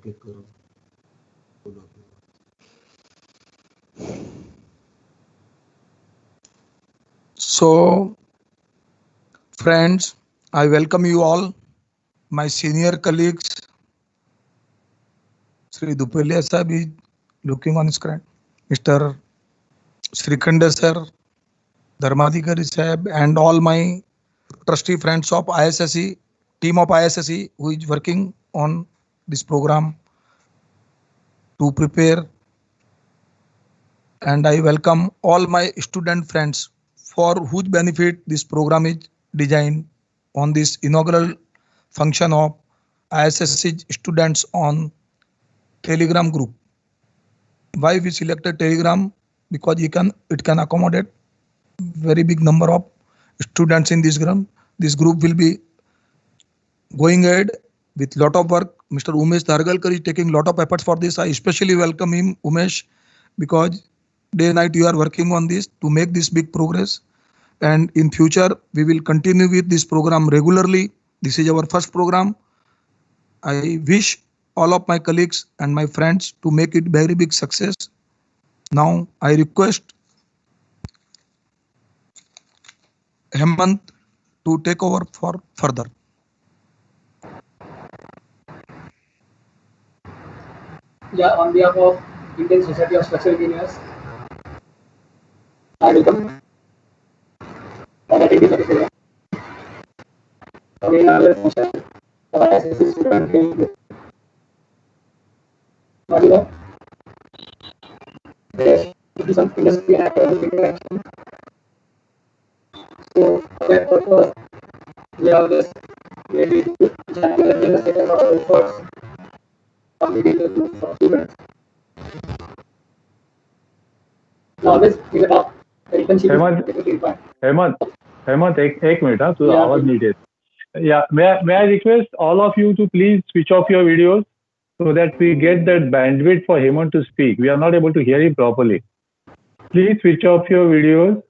Okay करो, बोलो। So, friends, I welcome you all, my senior colleagues. Sri Dupalia Sahib is looking on screen. Mr. Srikhanda sir, Dharmadhikari Sahib, and all my trusty friends of ISSE, team of ISSE who is working on this program to prepare. And I welcome all my student friends for whose benefit this program is designed on this inaugural function of ISSC students on Telegram group. Why we selected Telegram? Because it can accommodate very big number of students in this group. This group will be going ahead with lot of work. Mr. Umesh Dhargalkar is taking lot of efforts for this. I especially welcome him, Umesh, because day and night you are working on this to make this big progress. And in future we will continue with this program regularly. This is our first program. I wish all of my colleagues and my friends to make it very big success. Now I request Hemant to take over for further. Yeah, on behalf of Indian Society of Structural Engineers, I welcome all attendees of the program. We are a function of ISSC student training. Modular. There should be some industry and academic interaction. So, for that purpose, we have just maybe January and a lot of efforts on the detailed groups of students. Always think about the internship. Hemant एक minute हाँ तुझा आवाज NEET आहे या may I request all of you to please switch off your videos so that we get that bandwidth for Hemant to speak. We are not able to hear him properly. Please switch off your videos.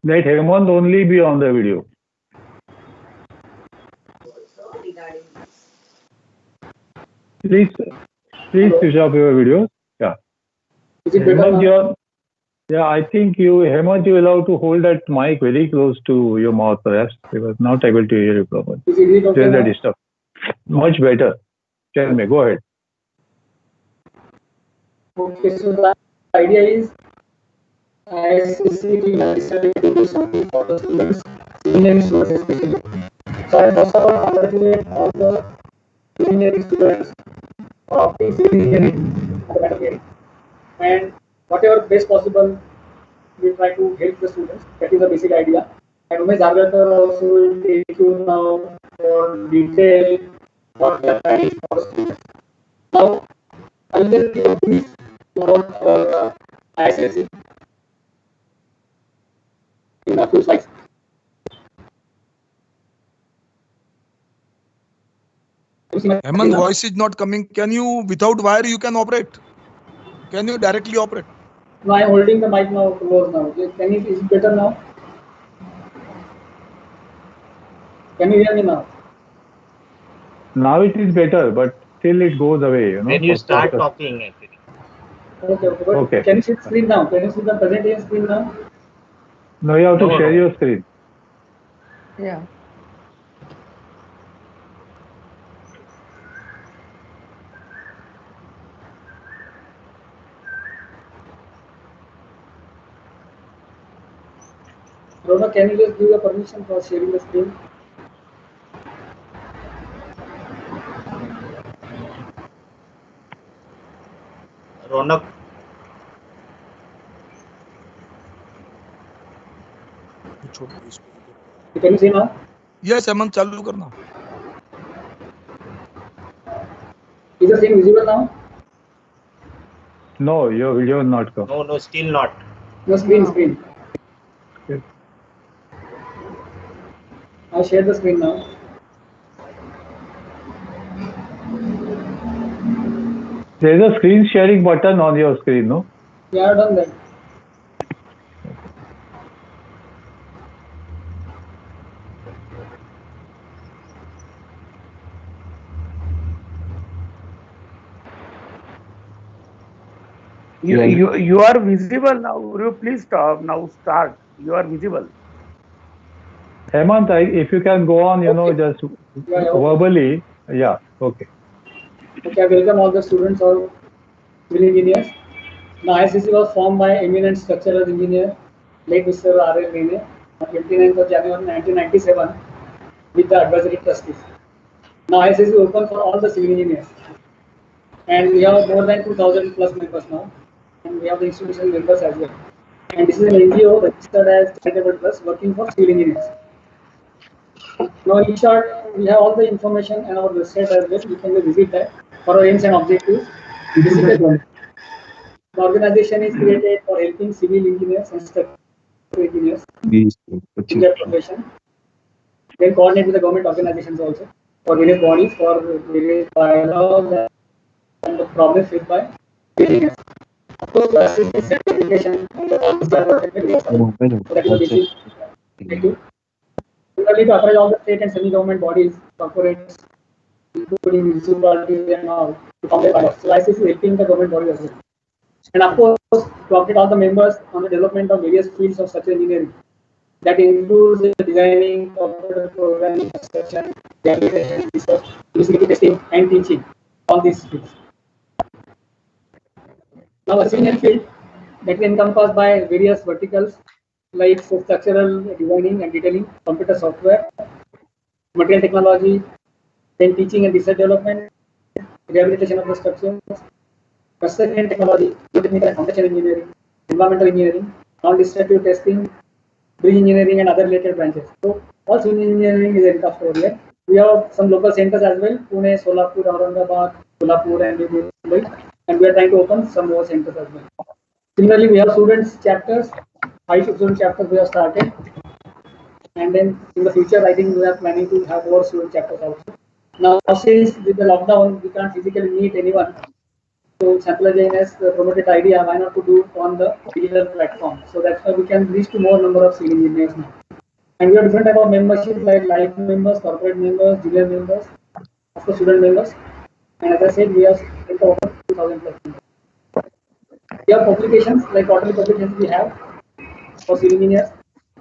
Let Hemant only be on the video. Please switch off your videos. Yeah. Is it better now? Yeah, I think Hemant, you allowed to hold that mic very close to your mouth, perhaps, because not able to hear you properly. Is it okay now? Stuff. Much better. Tell me, go ahead. Okay, so the idea is ISSC will decided to do something for the students, engineering students especially. So I first of all congratulate all the engineering students of the civil engineering and whatever best possible we try to help the students. That is the basic idea. And Umesh Dhargalkar also will take you now for detail what we are planning for the students. Now, I will just give a brief about our ISSC in a few slides. Hemant, voice is not coming. Can you, without wire, you can operate? Can you directly operate? No, I am holding the mic now close now. Can you, is it better now? Can you hear me now? Now it is better, but still it goes away. You know. When you start talking, actually. Okay. But Okay. Can you see the screen now? Can you see the presentation screen now? No, you have to share your screen. Yeah. Rona, can you just give the permission for sharing the screen? Ronak, Can you see now? Yes, Hemant, चालू करना. Is the screen visible now? No, your video is not come. no, still not. No, screen. Okay. I share the screen now. There is a screen sharing button on your screen, no? Yeah, I have done that. You are visible now. Would you please stop now? Start. You are visible. Hemant, if you can go on, just Yeah, okay. verbally. Yeah, okay. Okay, I welcome all the students of civil engineers. Now, ISSC was formed by eminent structural engineer, late Mr. R.L. Mene, on 29th of January 1997 with the advisory trustees. Now, ISSC is open for all the civil engineers. And we have more than 2000 plus members now. And we have the institutional members as well. And this is an NGO registered as charitable trust working for civil engineers. Now, in short, we have all the information and our website as well. You can visit that for our aims and objectives. Basically, the organization is created for helping civil engineers and structural engineers in their profession. Then coordinate with the government organizations also for various bodies, for various bylaws and the problems faced by engineers. Of course, to assist in certification, so that is the basic objective. Similarly, to appraise all the state and semi-government bodies, corporates, including municipalities and all, to form their bylaws. So ISSC is helping the government bodies as well. And of course, to update all the members on the development of various fields of structural engineering. That includes the designing, computer programming, construction, application, research, feasibility testing, and teaching on these fields. Now, a senior field that is encompassed by various verticals like structural designing and detailing, computer software, material technology, then teaching and research development, rehabilitation of the structures, construction technology, technical and foundation engineering, environmental engineering, non-destructive testing, bridge engineering, and other related branches. So, all civil engineering is encompassed over here. We have some local centers as well: Pune, Solapur, Aurangabad, Kolhapur, and Mumbai. And we are trying to open some more centers as well. Similarly, we have students chapters. 5 student chapters we have started, and then in the future, I think we are planning to have more student chapters also. Now, since with the lockdown, we can't physically meet anyone. So Sampla Jain has promoted idea, why not to do on the digital platform? So that's why we can reach to more number of civil engineers now. And we have different type of membership like life members, corporate members, junior members, of course student members. And as I said, we have over 2000 plus members. We have publications like quarterly publications we have for civil engineers,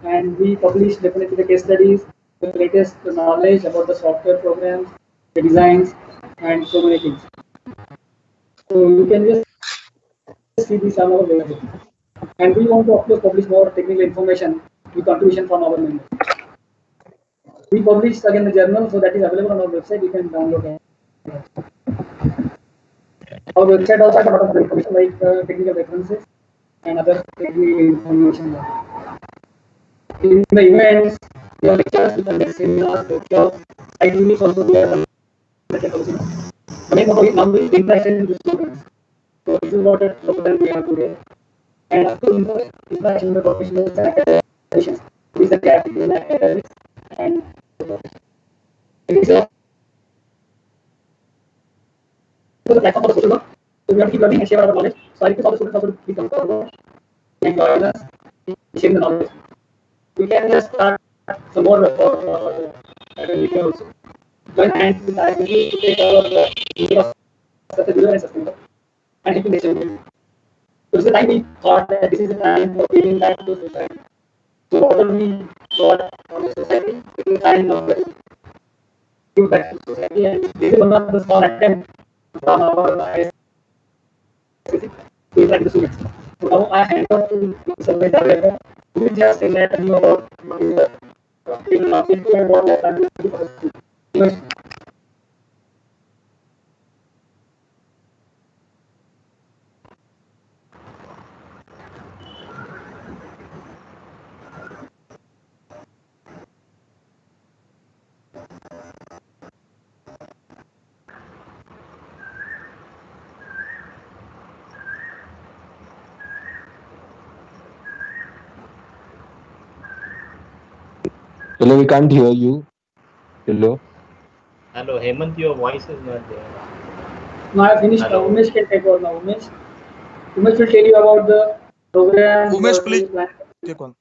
and we publish definitely the case studies, the latest knowledge about the software programs, the designs, and so many things. So you can just see these are our available. And we want to of course publish more technical information with contribution from our members. We publish again the journal, so that is available on our website. You can download it. Our website also has a lot of information like technical references and other technical information. In the events, we have lectures, we have seminars, workshops, activities also there. The main focus now is interaction with students. So this is what a program we have today. And of course, interaction with professionals and academicians. This is the academics and the platform for the social work. So we have to keep learning and share our knowledge. So I request all the students also to become forward and join us in sharing the knowledge. We can just start some more academic also. Join hands with ISSC to take our sustainable and sustainable and helping nature. So this is the time we thought that this is the time for giving back to society. So whatever we got from the society, it is time now to give back to society, and this is one of the small attempts from our ISSC to interact with the students. So now I hand over to Mr. Vedar. We will just let you about what I am doing for the students. Hello, we can't hear you. Hello. Hello, Hemant, your voice is not there. Now I finished. Umesh can take over now. Umesh will tell you about the program. Umesh, please take on.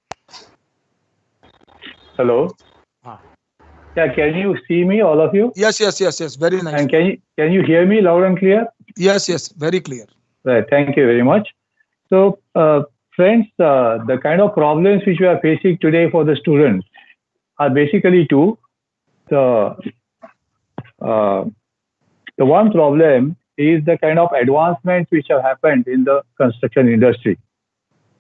Hello. Yeah, can you see me, all of you? Yes. Very nice. And can you hear me loud and clear? Yes, very clear. Right. Thank you very much. So, friends, the kind of problems which we are facing today for the students are basically two. The uh, the one problem is the kind of advancements which have happened in the construction industry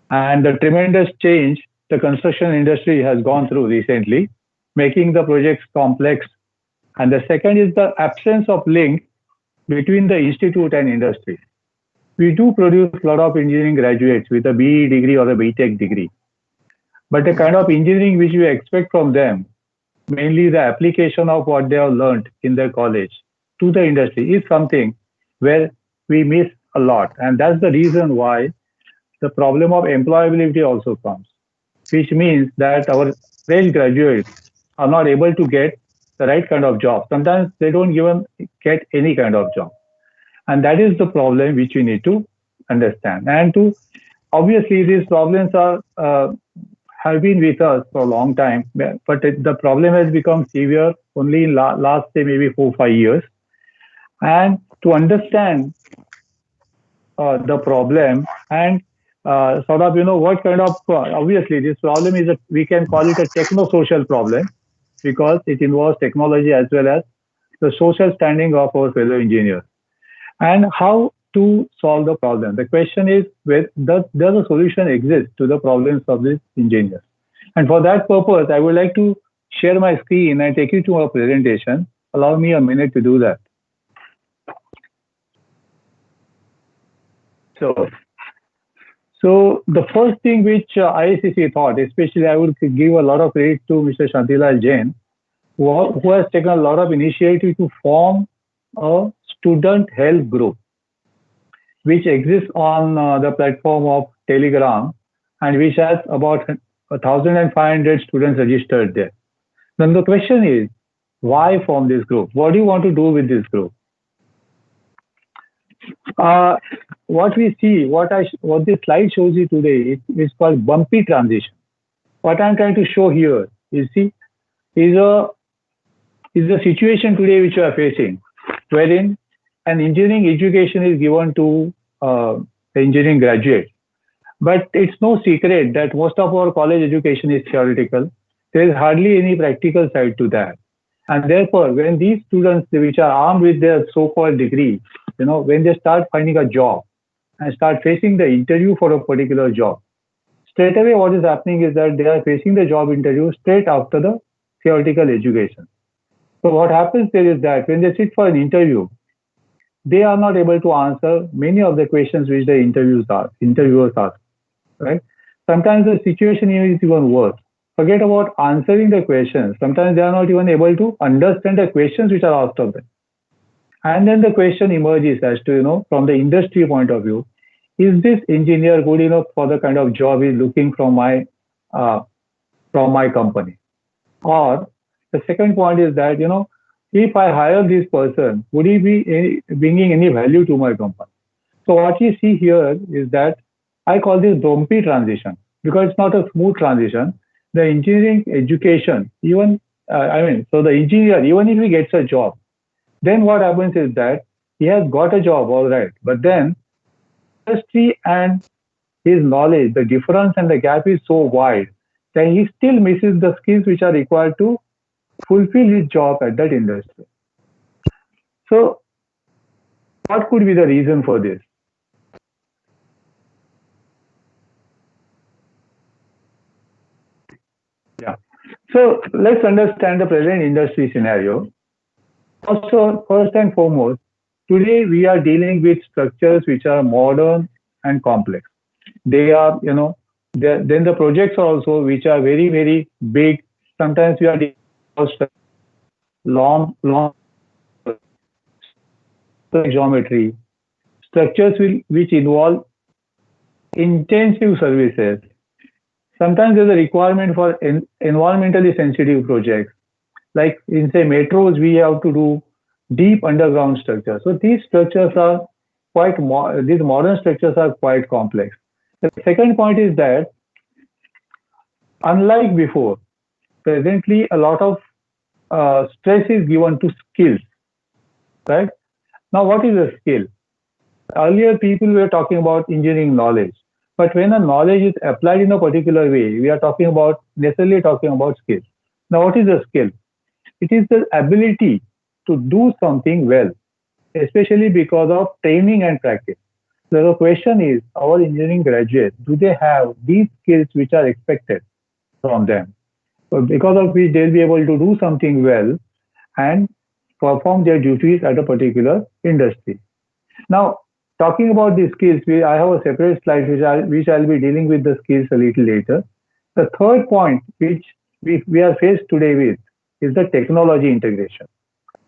and the tremendous change the construction industry has gone through recently, making the projects complex. And the second is the absence of link between the institute and industry. We do produce a lot of engineering graduates with a BE degree or a BTech degree, but the kind of engineering which we expect from them, mainly the application of what they have learned in their college to the industry, is something where we miss a lot. And that's the reason why the problem of employability also comes, which means that our fresh graduates are not able to get the right kind of job. Sometimes they don't even get any kind of job. And that is the problem which we need to understand. And to obviously these problems are have been with us for a long time, but the problem has become severe only in last say maybe 4 5 years. And to understand the problem and sort of what kind of obviously this problem is we can call it a techno-social problem because it involves technology as well as the social standing of our fellow engineers and how to solve the problem. The question is, does a solution exist to the problems of these engineers? And for that purpose, I would like to share my screen and take you to a presentation. Allow me a minute to do that. So the first thing which ISCC thought, especially I would give a lot of credit to Mr. Shantilal Jain, who has taken a lot of initiative to form a student help group, which exists on the platform of Telegram and which has about 1,500 students registered there. Then the question is, why form this group? What do you want to do with this group? What we see, what this slide shows you today is called bumpy transition. What I'm trying to show here, you see, is a situation today which we are facing, wherein an engineering education is given to the engineering graduate. But it's no secret that most of our college education is theoretical. There is hardly any practical side to that. And therefore, when these students which are armed with their so-called degree, when they start finding a job and start facing the interview for a particular job, straight away what is happening is that they are facing the job interview straight after the theoretical education. So what happens there is that when they sit for an interview, they are not able to answer many of the questions which the interviewers ask, right? Sometimes the situation is even worse. Forget about answering the questions. Sometimes they are not even able to understand the questions which are asked of them. And then the question emerges as to, from the industry point of view, is this engineer good enough for the kind of job he's looking from my company? Or the second point is that, if I hire this person, would he be bringing any value to my company? So what you see here is that I call this bumpy transition because it's not a smooth transition. The engineering education, so the engineer, even if he gets a job, then what happens is that he has got a job, all right, but then industry and his knowledge, the difference and the gap is so wide that he still misses the skills which are required to fulfill his job at that industry. So what could be the reason for this? Yeah. So let's understand the present industry scenario. Also, first and foremost, today we are dealing with structures which are modern and complex. They are, then the projects also which are very, very big. Sometimes we are dealing with long geometry, structures which involve intensive services. Sometimes there's a requirement for environmentally sensitive projects. Like in say metros, we have to do deep underground structures. So these structures are these modern structures are quite complex. The second point is that unlike before, presently a lot of stress is given to skills, right? Now, what is a skill? Earlier, people were talking about engineering knowledge. But when a knowledge is applied in a particular way, we are necessarily talking about skills. Now, what is a skill? It is the ability to do something well, especially because of training and practice. So the question is, our engineering graduates, do they have these skills which are expected from them? So because of which they'll be able to do something well and perform their duties at a particular industry. Now, talking about the skills, I have a separate slide which I'll be dealing with the skills a little later. The third point which we are faced today with is the technology integration.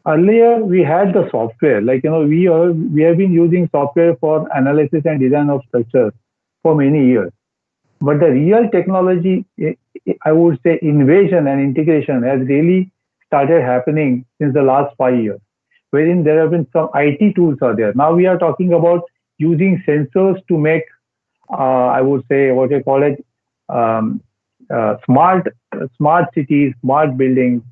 Earlier, we had the software, we have been using software for analysis and design of structures for many years. But the real technology, I would say, invasion and integration has really started happening since the last 5 years, wherein there have been some IT tools are there. Now we are talking about using sensors to make, I would say, what I call it, smart cities, smart buildings,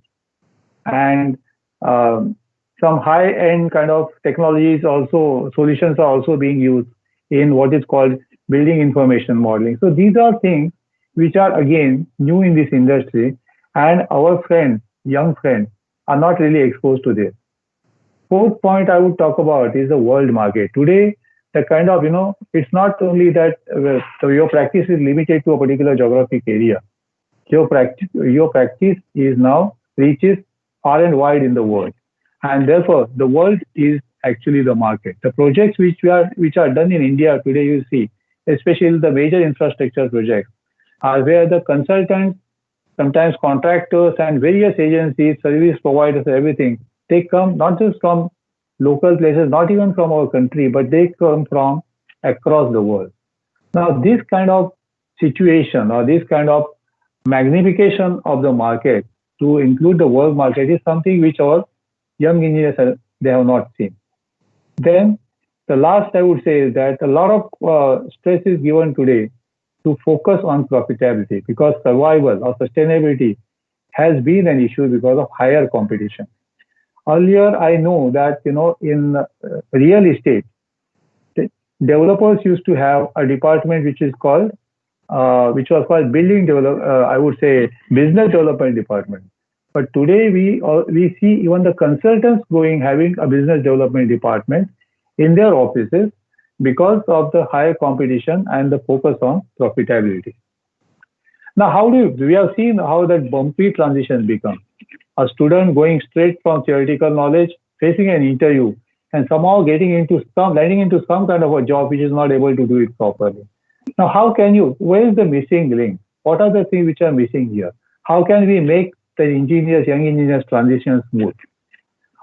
and some high-end kind of technologies also, solutions are also being used in what is called building information modeling. So these are things which are again new in this industry, and our friends, young friends, are not really exposed to this. Fourth point I would talk about is the world market. Today, the kind of, it's not only that your practice is limited to a particular geographic area. Your practice is now reaches far and wide in the world. And therefore, the world is actually the market. The projects which are done in India today, you see, especially the major infrastructure projects, are where the consultants, sometimes contractors and various agencies, service providers, everything, they come not just from local places, not even from our country, but they come from across the world. Now, this kind of situation or this kind of magnification of the market to include the world market is something which our young engineers they have not seen. Then the last I would say is that a lot of stress is given today to focus on profitability, because survival or sustainability has been an issue because of higher competition. Earlier, I know that in real estate, developers used to have a department which was called I would say business development department. But today we see even the consultants having a business development department in their offices because of the higher competition and the focus on profitability. Now, we have seen how that bumpy transition becomes. A student going straight from theoretical knowledge, facing an interview, and somehow landing into some kind of a job which is not able to do it properly. Now, where is the missing link? What are the things which are missing here? How can we make the young engineers transition smooth?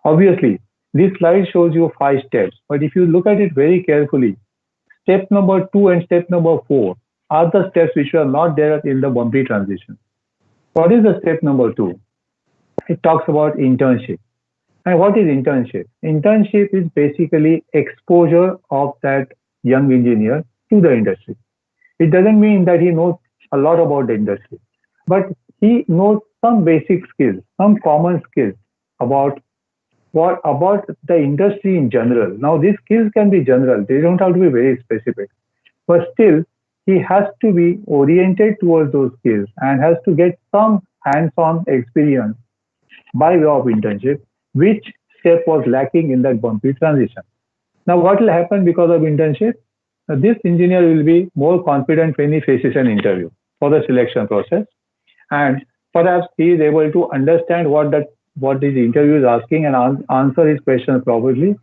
Obviously, this slide shows you 5 steps, but if you look at it very carefully, step number 2 and step number 4 are the steps which are not there in the bumpy transition. What is the step number 2? It talks about internship. And what is internship? Internship is basically exposure of that young engineer to the industry. It doesn't mean that he knows a lot about the industry, but he knows some basic skills, some common skills about the industry in general. Now, these skills can be general; they don't have to be very specific, but still, he has to be oriented towards those skills and has to get some hands-on experience by way of internship, which step was lacking in that bumpy transition. Now, what will happen because of internship? This engineer will be more confident when he faces an interview for the selection process, and perhaps he is able to understand what this interview is asking and answer his questions properly,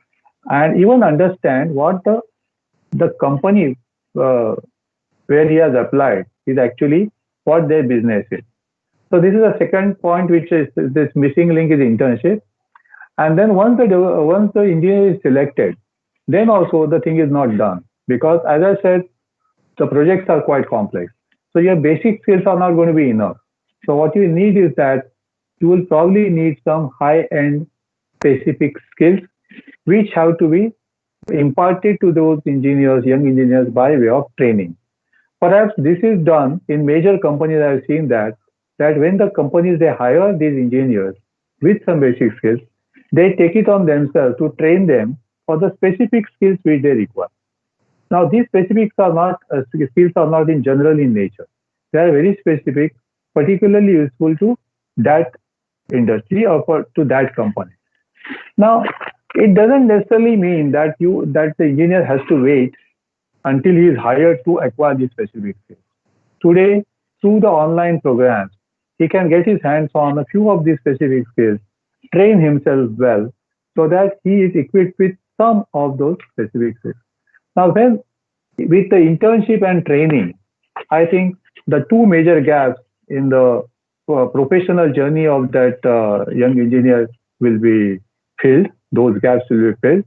and even understand what the company where he has applied is actually what their business is. So this is the second point, which is this missing link is internship. And then once the engineer is selected, then also the thing is not done, because as I said, the projects are quite complex. So your basic skills are not going to be enough. So what you need is that you will probably need some high-end specific skills which have to be imparted to those engineers, young engineers, by way of training. Perhaps this is done in major companies. I've seen that when the companies they hire these engineers with some basic skills, they take it on themselves to train them for the specific skills which they require. Now, these specifics are not skills are not in general in nature. They are very specific, particularly useful to that industry or to that company. Now, it doesn't necessarily mean that the engineer has to wait until he is hired to acquire these specific skills. Today, through the online programs, he can get his hands on a few of these specific skills, train himself well, so that he is equipped with some of those specific skills. Now, when with the internship and training, I think the two major gaps in the professional journey of that young engineer will be filled. Those gaps will be filled,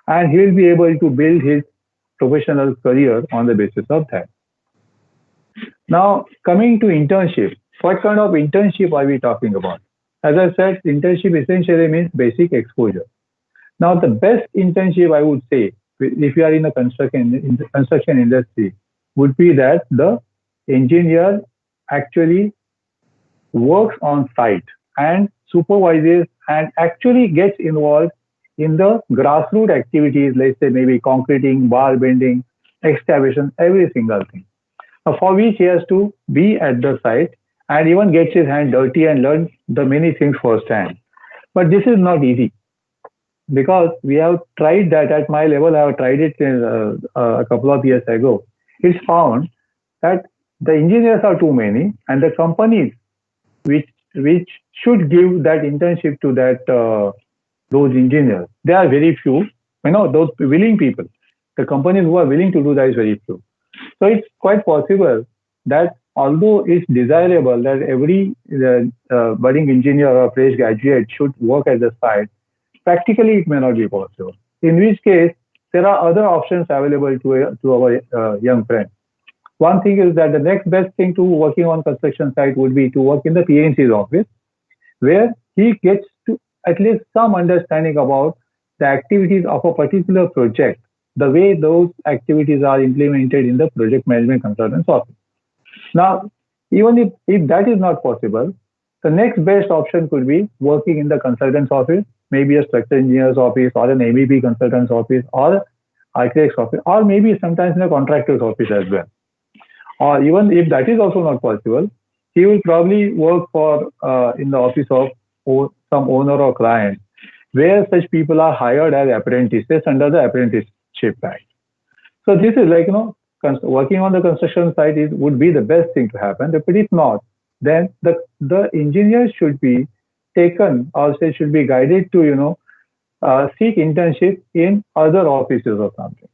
and he will be able to build his professional career on the basis of that. Now, coming to internship, what kind of internship are we talking about? As I said, internship essentially means basic exposure. Now, the best internship I would say, if you are in the construction industry, would be that the engineer actually works on site and supervises and actually gets involved in the grassroots activities, let's say maybe concreting, bar bending, excavation, every single thing. For which he has to be at the site and even gets his hand dirty and learn the many things firsthand. But this is not easy because we have tried that at my level. I have tried it a couple of years ago. It's found that the engineers are too many, and the companies which should give that internship to those engineers, they are very few. Those willing people. The companies who are willing to do that is very few. So it's quite possible that although it's desirable that every budding engineer or fresh graduate should work at the site, practically it may not be possible. In which case, there are other options available to our young friends. One thing is that the next best thing to working on construction site would be to work in the PNC's office, where he gets to at least some understanding about the activities of a particular project, the way those activities are implemented in the project management consultant's office. Now, even if that is not possible, the next best option could be working in the consultant's office, maybe a structural engineer's office or an MEP consultant's office or architect's office, or maybe sometimes in a contractor's office as well. Or even if that is also not possible, he will probably work for in the office of some owner or client, where such people are hired as apprentices under the apprenticeship act. So this is like, working on the construction site would be the best thing to happen. But if not, then the engineer should be taken or say should be guided to, seek internship in other offices or something.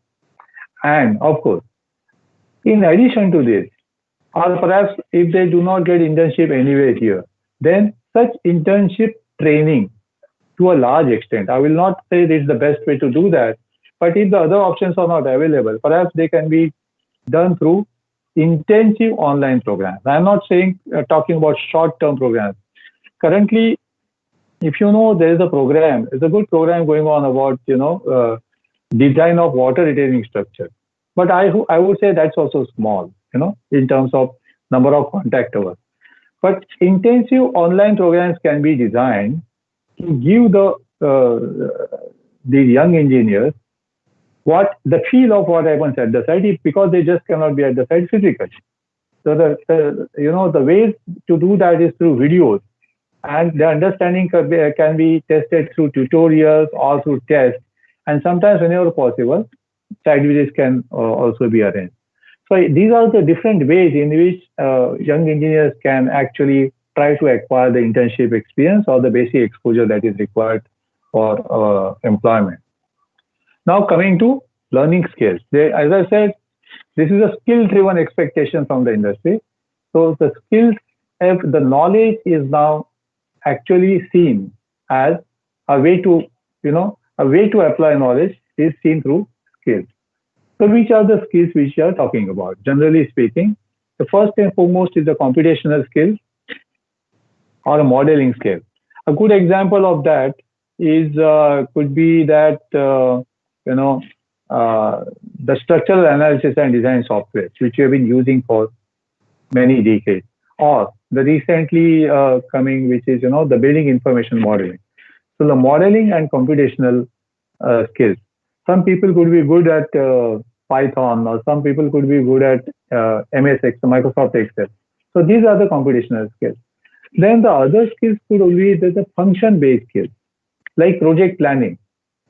And of course, in addition to this, or perhaps if they do not get internship anywhere here, then such internship training to a large extent, I will not say this is the best way to do that, but if the other options are not available, perhaps they can be done through intensive online programs. I'm not saying talking about short-term programs. Currently, if you know, there is a program, there's a good program going on about, design of water retaining structure. But I would say that's also small, in terms of number of contact hours. But intensive online programs can be designed to give the young engineers the feel of what happens at the site, because they just cannot be at the site physically. So the ways to do that is through videos, and the understanding can be tested through tutorials or through tests, and sometimes whenever possible, site visits can also be arranged. So these are the different ways in which young engineers can actually try to acquire the internship experience or the basic exposure that is required for employment. Now coming to learning skills. As I said, this is a skill-driven expectation from the industry. So the skills, the knowledge is now actually seen as a way to apply knowledge is seen through skills. So which are the skills which we are talking about? Generally speaking, the first and foremost is the computational skill or a modeling skill. A good example of that is could be that the structural analysis and design software which we have been using for many decades, or the recently coming, which is the building information modeling. So the modeling and computational skills. Some people could be good at Python, or some people could be good at MS Excel, Microsoft Excel. So these are the computational skills. Then the other skills could be the function-based skills, like project planning.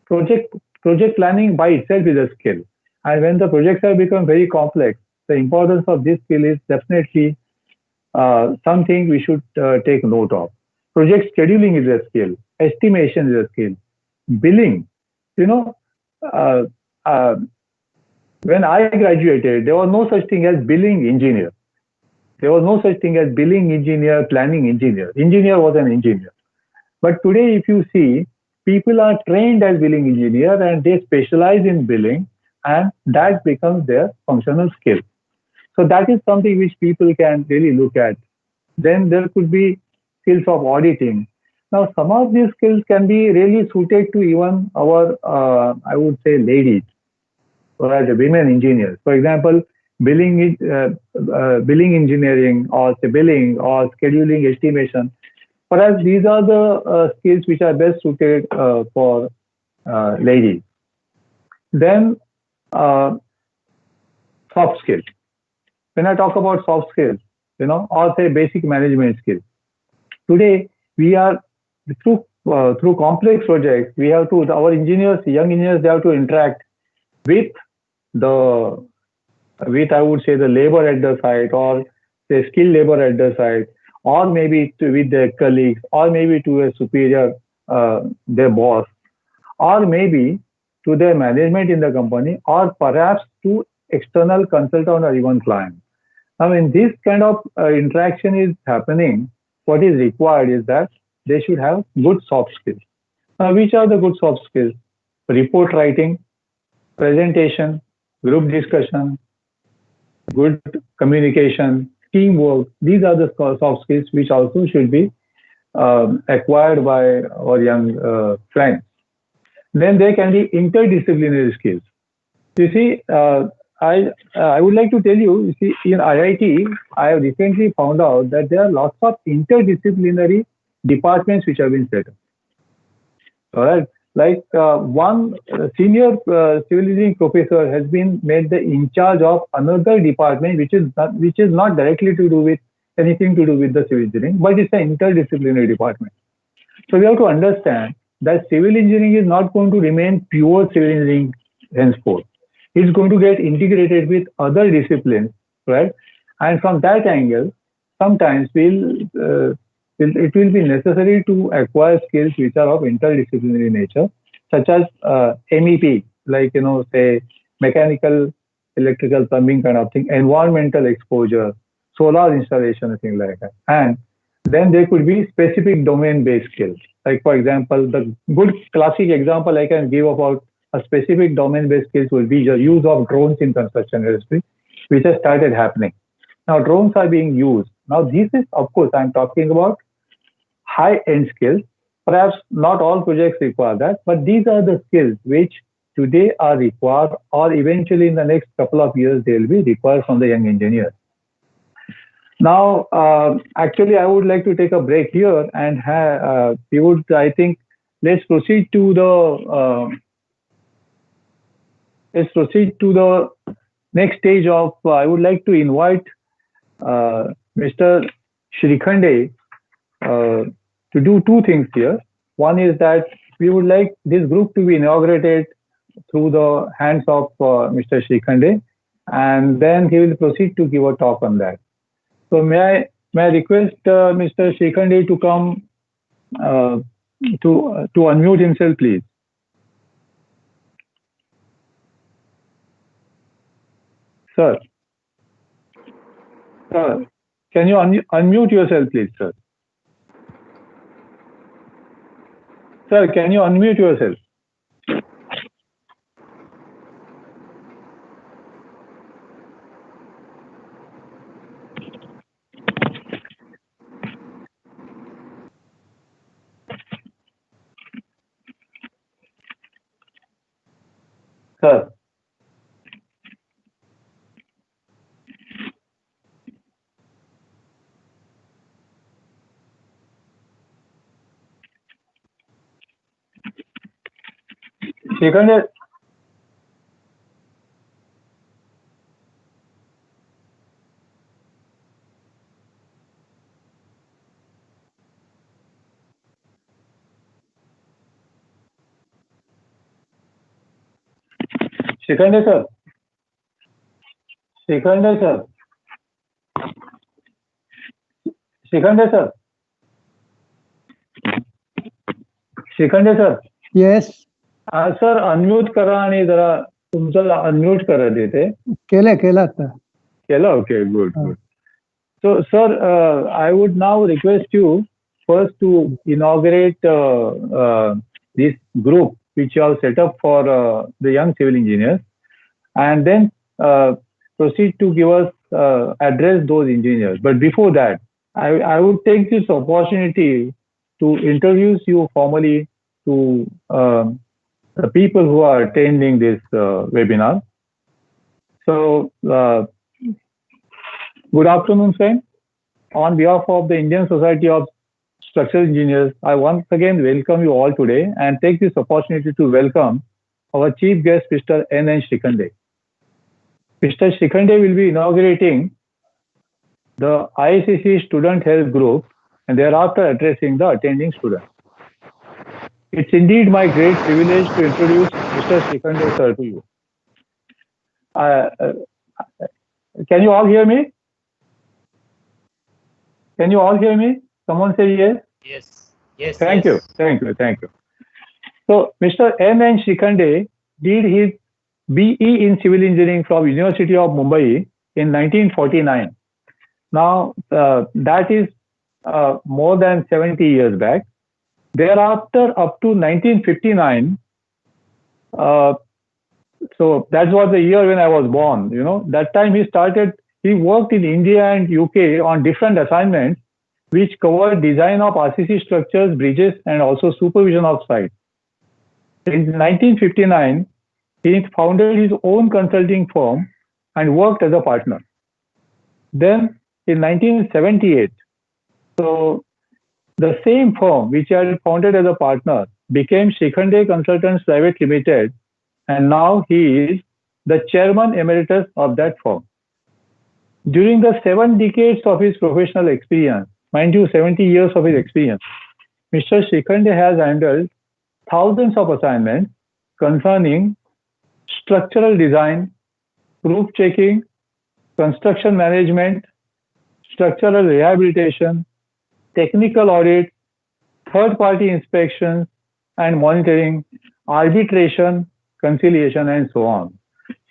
Project planning by itself is a skill, and when the projects have become very complex, the importance of this skill is definitely something we should take note of. Project scheduling is a skill. Estimation is a skill. Billing, you know, uh, uh, when I graduated, there was no such thing as billing engineer. There was no such thing as billing engineer, planning engineer. Engineer was an engineer. But today, if you see, people are trained as billing engineer and they specialize in billing, and that becomes their functional skill. So that is something which people can really look at. Then there could be skills of auditing. Now, some of these skills can be really suited to even our, I would say, ladies or as a women engineers. For example, billing engineering, or say billing or scheduling estimation. Perhaps these are the skills which are best suited for ladies. Then uh, soft skills. When I talk about soft skills, or say basic management skills, today we are through complex projects. We have to our engineers, young engineers, they have to interact with the with I would say the labor at the site, or the skilled labor at the site, or maybe with their colleagues, or maybe to a superior, their boss, or maybe to their management in the company, or perhaps to external consultant or even client. Now, when this kind of interaction is happening, what is required is that they should have good soft skills. Now, which are the good soft skills? Report writing, presentation, group discussion, good communication, teamwork. These are the soft skills which also should be acquired by our young friends. Then there can be interdisciplinary skills. You see, I would like to tell you, you see, in IIT, I have recently found out that there are lots of interdisciplinary departments which have been set up. All right. Like one senior civil engineering professor has been made the in charge of another department which is not directly to do with anything to do with the civil engineering, but it's an interdisciplinary department. So we have to understand that civil engineering is not going to remain pure civil engineering henceforth. It's going to get integrated with other disciplines, right? And from that angle, sometimes it will be necessary to acquire skills which are of interdisciplinary nature, such as MEP, like, say mechanical, electrical, plumbing kind of thing, environmental exposure, solar installation, and things like that. And then there could be specific domain-based skills. Like, for example, the good classic example I can give about a specific domain-based skills will be the use of drones in construction industry, which has started happening. Now, drones are being used. Now, this is, of course, I'm talking about high-end skills. Perhaps not all projects require that, but these are the skills which today are required, or eventually in the next couple of years, they will be required from the young engineers. Now, actually, I would like to take a break here, and I think, let's proceed to the next stage of. I would like to invite Mr. Shrikhande to do two things here. One is that we would like this group to be inaugurated through the hands of Mr. Shrikhande, and then he will proceed to give a talk on that. So may I request Mr. Shrikhande to come to unmute himself, please. Sir, can you unmute yourself, please, sir? Sir, can you unmute yourself? Sir. Shrikhande, Shikhande sir. Shikhande sir. Shikhande sir. Shikhande sir. Yes. Sir unmute करा आणि जरा तुमचं unmute करा तिथे. केलं आता. केलं. Okay, good good. So sir, I would now request you first to inaugurate this group which you have set up for the young civil engineers, and then proceed to give us address those engineers. But before that, I would take this opportunity to introduce you formally to the people who are attending this webinar. So, good afternoon, friends. On behalf of the Indian Society of Structural Engineers, I once again welcome you all today and take this opportunity to welcome our chief guest, Mr. N. Shikhande. Mr. Shikhande will be inaugurating the IICC Student Health Group and thereafter addressing the attending students. It's indeed my great privilege to introduce Mr. Shikhande sir to you. Can you all hear me? Can you all hear me? Someone say yes. Yes. Yes. Thank you. Thank you. Thank you. So, Mr. N. Shikhande did his BE in Civil Engineering from University of Mumbai in 1949. Now, that is more than 70 years back. Thereafter, up to 1959, so that was the year when I was born. You know, that time he worked in India and UK on different assignments, which covered design of RCC structures, bridges, and also supervision of sites. In 1959, he founded his own consulting firm and worked as a partner. Then, in 1978, so the same firm which I had founded as a partner became Shikhande Consultants Private Limited, and now he is the chairman emeritus of that firm. During the 7 decades of his professional experience, mind you, 70 years of his experience, Mr. Shikhande has handled thousands of assignments concerning structural design, roof checking, construction management, structural rehabilitation, technical audit, third-party inspections and monitoring, arbitration, conciliation, and so on.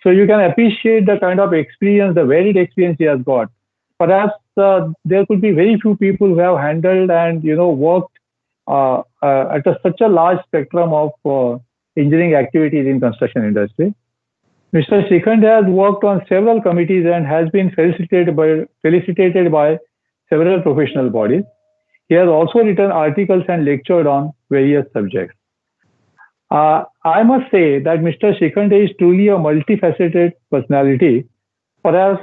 So you can appreciate the kind of experience, the varied experience he has got. Perhaps there could be very few people who have handled and worked at such a large spectrum of engineering activities in construction industry. Mr. Shikhande has worked on several committees and has been felicitated by several professional bodies. He has also written articles and lectured on various subjects. I must say that Mr. Shikhande is truly a multifaceted personality, perhaps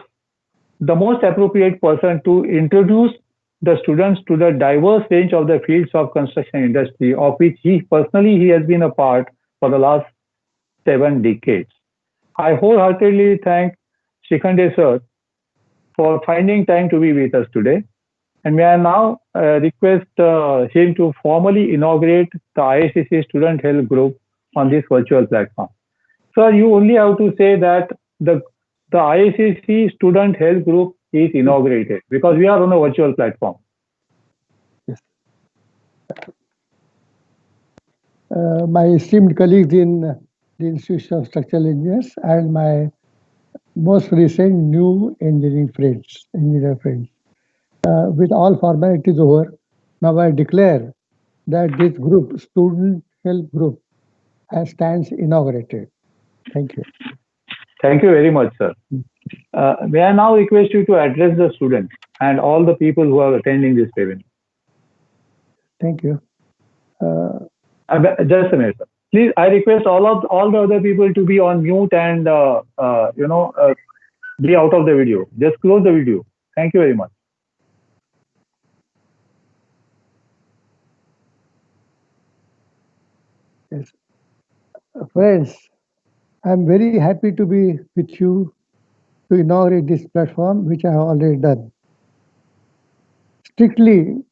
the most appropriate person to introduce the students to the diverse range of the fields of construction industry, of which he has been a part for the last 7 decades. I wholeheartedly thank Shikhande sir for finding time to be with us today. And may I now request him to formally inaugurate the IICC Student Health Group on this virtual platform. Sir, you only have to say that the IICC Student Health Group is inaugurated, because we are on a virtual platform. Yes. My esteemed colleagues in the Institute of Structural Engineers and my most recent new engineer friends. With all formalities over, now I declare that this group, Student Health Group, stands inaugurated. Thank you. Thank you very much, sir. May I now request you to address the students and all the people who are attending this webinar. Thank you. Just a minute, sir. Please, I request all the other people to be on mute and be out of the video. Just close the video. Thank you very much. Yes. Friends, I'm very happy to be with you to inaugurate this platform, which I have already done. Strictly,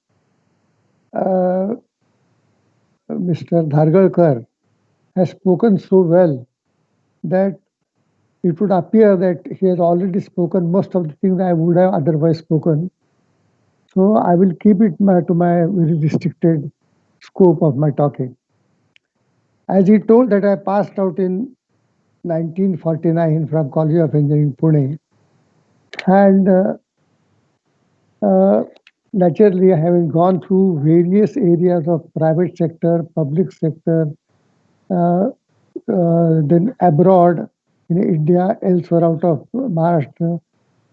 Mr. Dhargalkar has spoken so well that it would appear that he has already spoken most of the things I would have otherwise spoken. So I will keep it to my very restricted scope of my talking. As he told that I passed out in 1949 from College of Engineering, Pune, and naturally, having gone through various areas of private sector, public sector, uh, then abroad in India, elsewhere out of Maharashtra,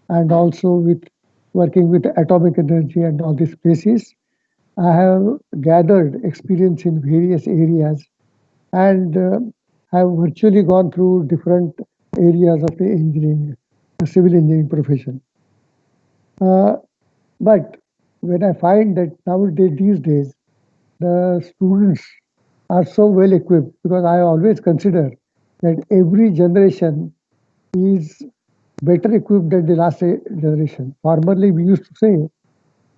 and also with working with atomic energy and all these places, I have gathered experience in various areas and have virtually gone through different areas of the engineering, the civil engineering profession. But when I find that nowadays, these days, the students are so well equipped, because I always consider that every generation is better equipped than the last generation. Formerly, we used to say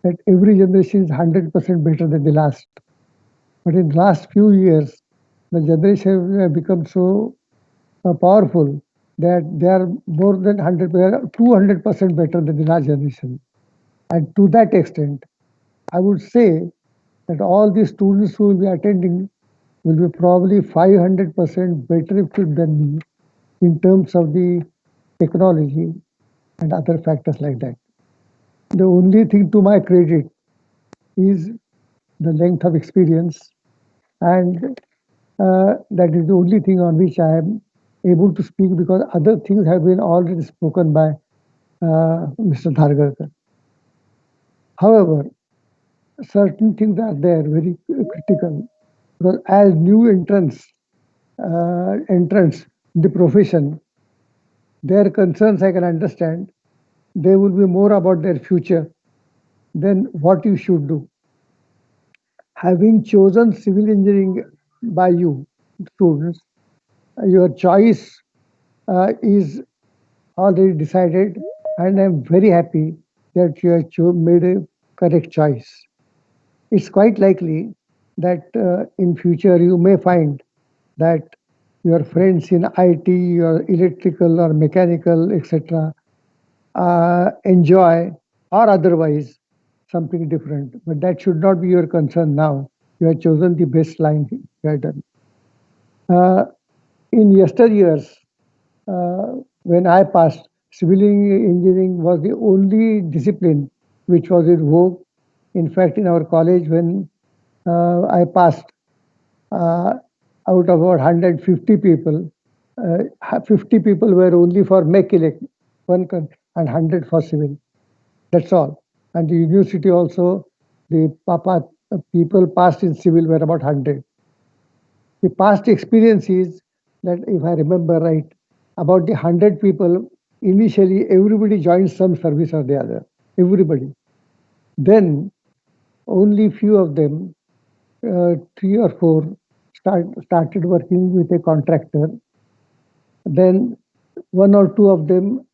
that every generation is 100% better than the last. But in the last few years, the generation have become so powerful that they are more than 100, they are 200% better than the last generation. And to that extent, I would say that all the students who will be attending will be probably 500% better equipped than me in terms of the technology and other factors like that. The only thing to my credit is the length of experience, and that is the only thing on which I am able to speak, because other things have been already spoken by Mr. Dhargarkar. However, certain things are there very critical, because as new entrants in the profession, their concerns I can understand. They will be more about their future than what you should do. Having chosen civil engineering by you, students, your choice is already decided, and I'm very happy that you have made a correct choice. It's quite likely that in future you may find that your friends in IT or electrical or mechanical, etc., enjoy or otherwise something different. But that should not be your concern now. You have chosen the best line you have done. In yesteryears, when I passed, civil engineering was the only discipline which was in vogue. In fact, in our college, when I passed, uh, out of about 150 people, 50 people were only for mech elect, and 100 for civil. That's all. And the university also, the people passed in civil were about 100. The past experience is that, if I remember right, about the 100 people, initially everybody joined some service or the other. Everybody. Then only few of them, three or four, started working with a contractor. Then one or two of them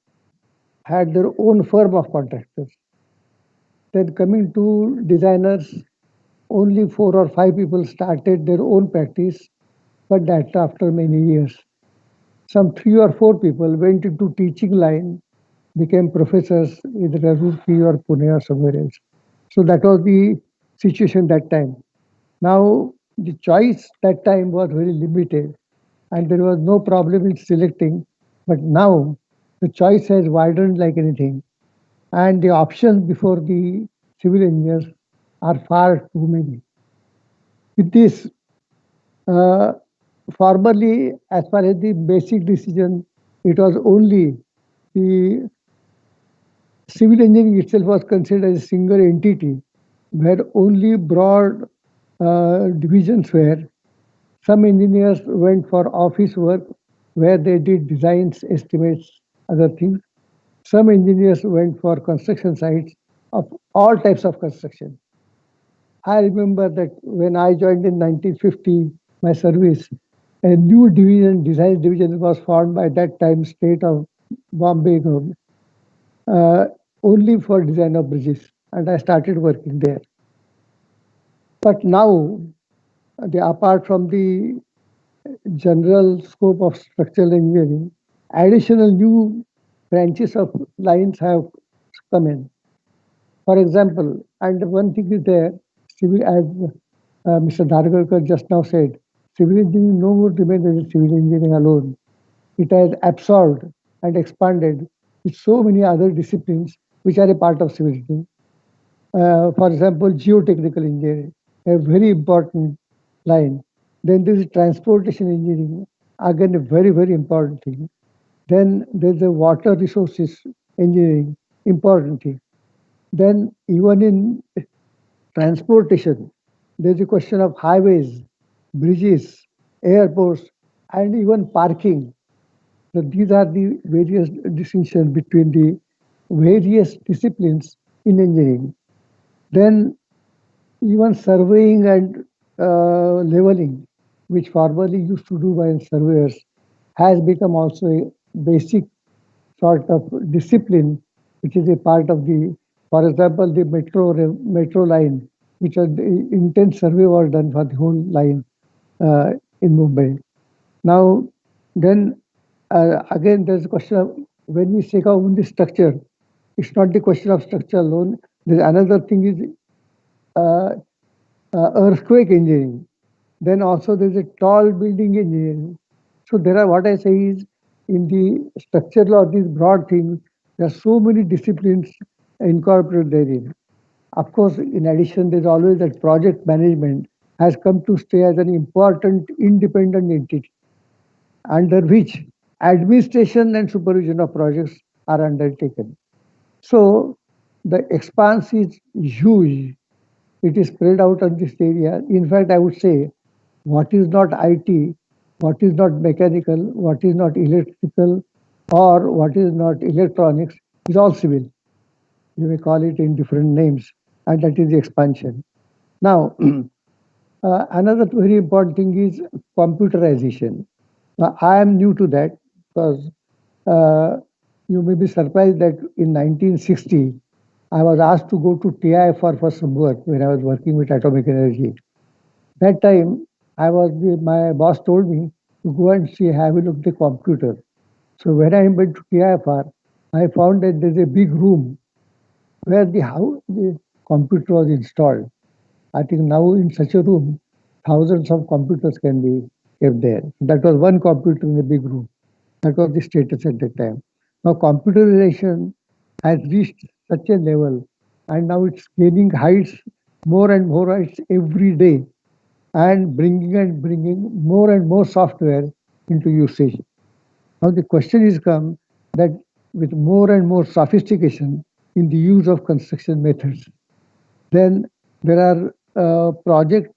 had their own firm of contractors. Then coming to designers, only four or five people started their own practice, but that after many years. Some three or four people went into teaching line, became professors either at Roorkee or Pune or somewhere else. So that was the situation that time. Now the choice that time was very limited, and there was no problem in selecting. But now the choice has widened like anything, and the options before the civil engineers are far too many. With this, uh, formerly, as far as the basic decision, it was only the civil engineering itself was considered as a single entity, where only broad divisions were. Some engineers went for office work, where they did designs, estimates, other things. Some engineers went for construction sites of all types of construction. I remember that when I joined in 1950, my service, a new division, design division, was formed by that time state of Bombay government, uh, only for design of bridges, and I started working there. But now, apart from the general scope of structural engineering, additional new branches of lines have come in. For example, and one thing is there, civil, as Mr. Dhargarkar just now said, civil engineering no more remains as civil engineering alone. It has absorbed and expanded with so many other disciplines which are a part of civil engineering. For example, geotechnical engineering, a very important line. Then there is transportation engineering, again a very, very important thing. Then there's a water resources engineering, important thing. Then even in transportation, there's a question of highways, bridges, airports, and even parking. So these are the various distinctions between the various disciplines in engineering. Then even surveying and leveling, which formerly used to do by surveyors, has become also a basic sort of discipline, which is a part of the, for example, the metro line, which was the intense survey was done for the whole line in Mumbai. Now, then again, there's a question of when we take out only structure, it's not the question of structure alone. There's another thing is uh, earthquake engineering. Then also there's a tall building engineering. So there are, what I say is, in the structure of these broad things, there are so many disciplines incorporated therein. Of course, in addition, there's always that project management has come to stay as an important independent entity under which administration and supervision of projects are undertaken. So the expanse is huge. It is spread out on this area. In fact, I would say what is not IT, what is not mechanical, what is not electrical, or what is not electronics is all civil. You may call it in different names, and that is the expansion. Now, another very important thing is computerization. Now, I am new to that because uh, you may be surprised that in 1960, I was asked to go to TIFR for some work when I was working with atomic energy. That time, my boss told me to go and see, have a look at the computer. So when I went to TIFR, I found that there's a big room where how the computer was installed. I think now in such a room, thousands of computers can be kept there. That was one computer in a big room. That was the status at that time. Now computerization has reached such a level, and now it's gaining heights, more and more heights every day, and bringing more and more software into usage. Now the question is come that with more and more sophistication in the use of construction methods, then there are project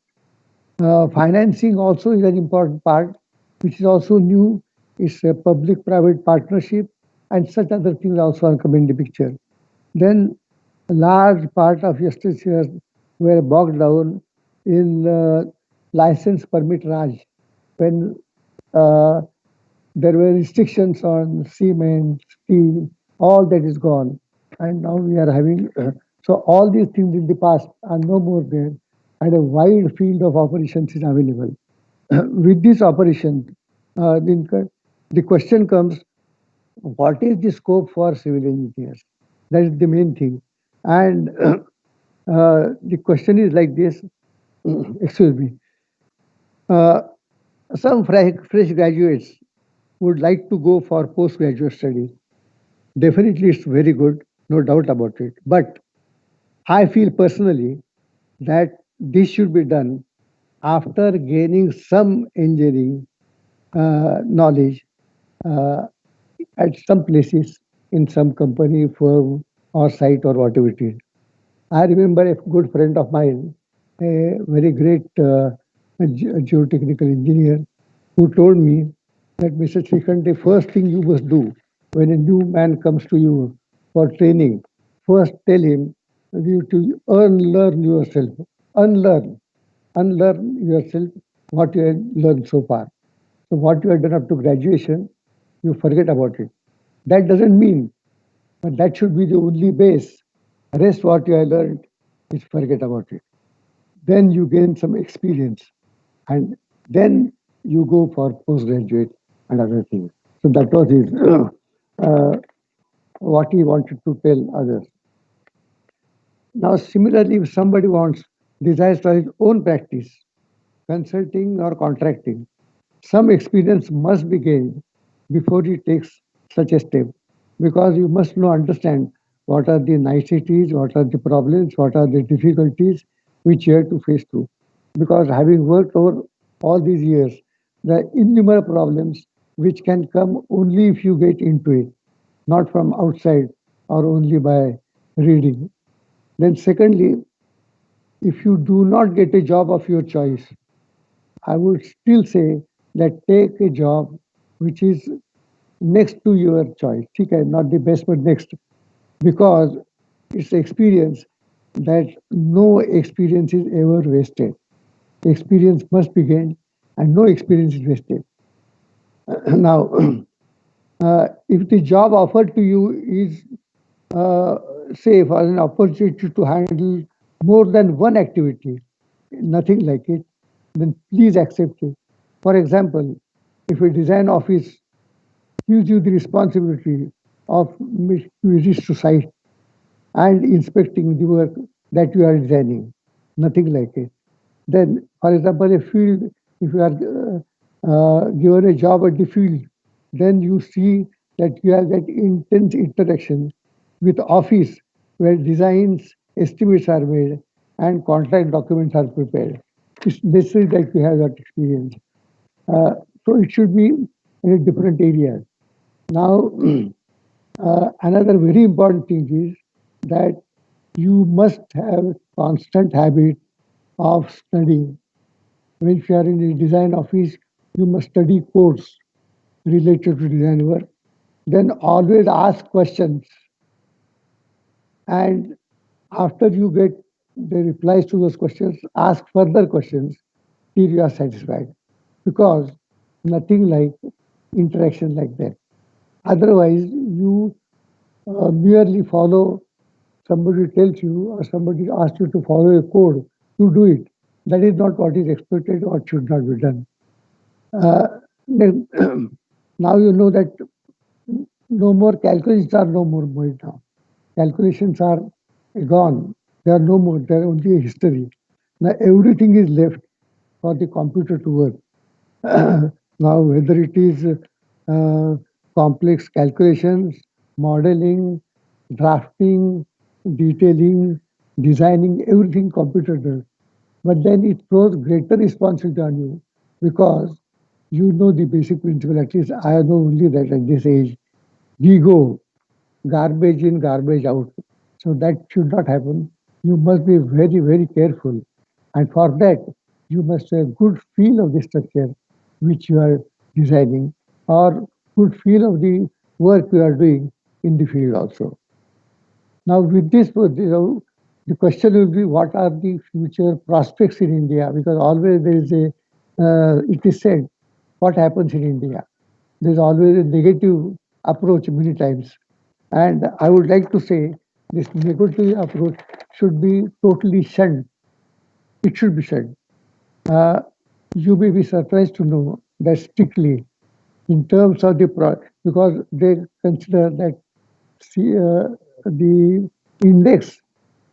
financing also is an important part, which is also new. It's a public-private partnership, and such other things also are coming in the picture. Then a large part of yesterday's were bogged down in license permit Raj, when uh, there were restrictions on cement, steel, all that is gone. And now we are having, so all these things in the past are no more there, and a wide field of operations is available. With this operation, the question comes, what is the scope for civil engineers? That is the main thing. And the question is like this, excuse me, uh, some fresh graduates would like to go for postgraduate studies. Definitely, it's very good, no doubt about it. But I feel personally that this should be done after gaining some engineering knowledge uh, at some places in some company, firm, or site, or whatever it is. I remember a good friend of mine, a very great geotechnical engineer, who told me that Mr. Srikanth, the first thing you must do when a new man comes to you for training, first tell him you to unlearn yourself, unlearn, unlearn yourself what you have learned so far. So what you have done up to graduation, you forget about it. That doesn't mean, but that should be the only base. Rest what you have learned is forget about it. Then you gain some experience, and then you go for postgraduate and other things. So that was his what he wanted to tell others. Now, similarly, if somebody desires for his own practice, consulting or contracting, some experience must be gained before he takes such a step, because you must know, understand what are the niceties, what are the problems, what are the difficulties which you have to face through. Because having worked over all these years, there are innumerable problems which can come only if you get into it, not from outside or only by reading. Then, secondly, if you do not get a job of your choice, I would still say that take a job which is next to your choice. Okay, not the best, but next, because it's experience that no experience is ever wasted. Experience must be gained, and no experience is wasted. Now, if the job offered to you is, say, for an opportunity to handle more than one activity, nothing like it, then please accept it. For example, if a design office gives you the responsibility of visits to site and inspecting the work that you are designing, nothing like it. Then, for example, a field, if you are given a job at the field, then you see that you have that intense interaction with office where designs, estimates are made, and contract documents are prepared. It's necessary that you have that experience. So it should be in a different area. Now, another very important thing is that you must have constant habit of studying. When you are in a design office, you must study codes related to design work. Then always ask questions. And after you get the replies to those questions, ask further questions till you are satisfied. Because nothing like interaction like that. Otherwise, you merely follow, somebody tells you or somebody asks you to follow a code, you do it. That is not what is expected or should not be done. Then, now you know that no more calculations are no more made now. Calculations are gone. They are no more. They are only a history. Now everything is left for the computer to work. Now, whether it is complex calculations, modeling, drafting, detailing, designing, everything computer does. But then it throws greater responsibility on you because you know the basic principle. At least I know only that at this age, we go garbage in, garbage out. So that should not happen. You must be very, very careful. And for that, you must have good feel of the structure which you are designing or good feel of the work you are doing in the field also. Now, with this, the question will be what are the future prospects in India? Because always there is it is said, what happens in India? There's always a negative approach many times. And I would like to say this negative approach should be totally shunned. It should be shunned. Uh, you may be surprised to know that strictly in terms of because they consider that the index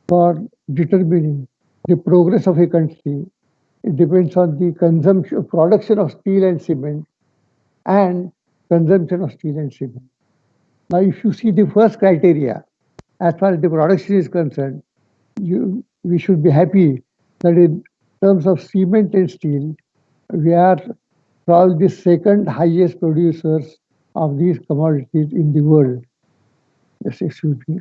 for determining the progress of a country, it depends on the consumption, production of steel and cement and consumption of steel and cement. Now, if you see the first criteria, as far as the production is concerned, we should be happy that in terms of cement and steel, we are probably the second highest producers of these commodities in the world. Yes, excuse me.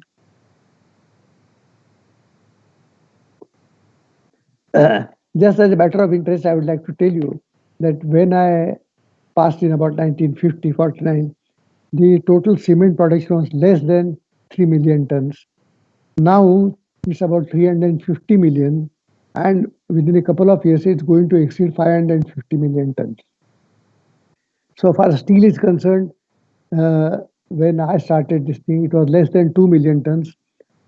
Just as a matter of interest, I would like to tell you that when I passed in about 1950, 49, the total cement production was less than 3 million tons. Now it's about 350 million, and within a couple of years, it's going to exceed 550 million tons. So far as steel is concerned, when I started this thing, it was less than 2 million tons.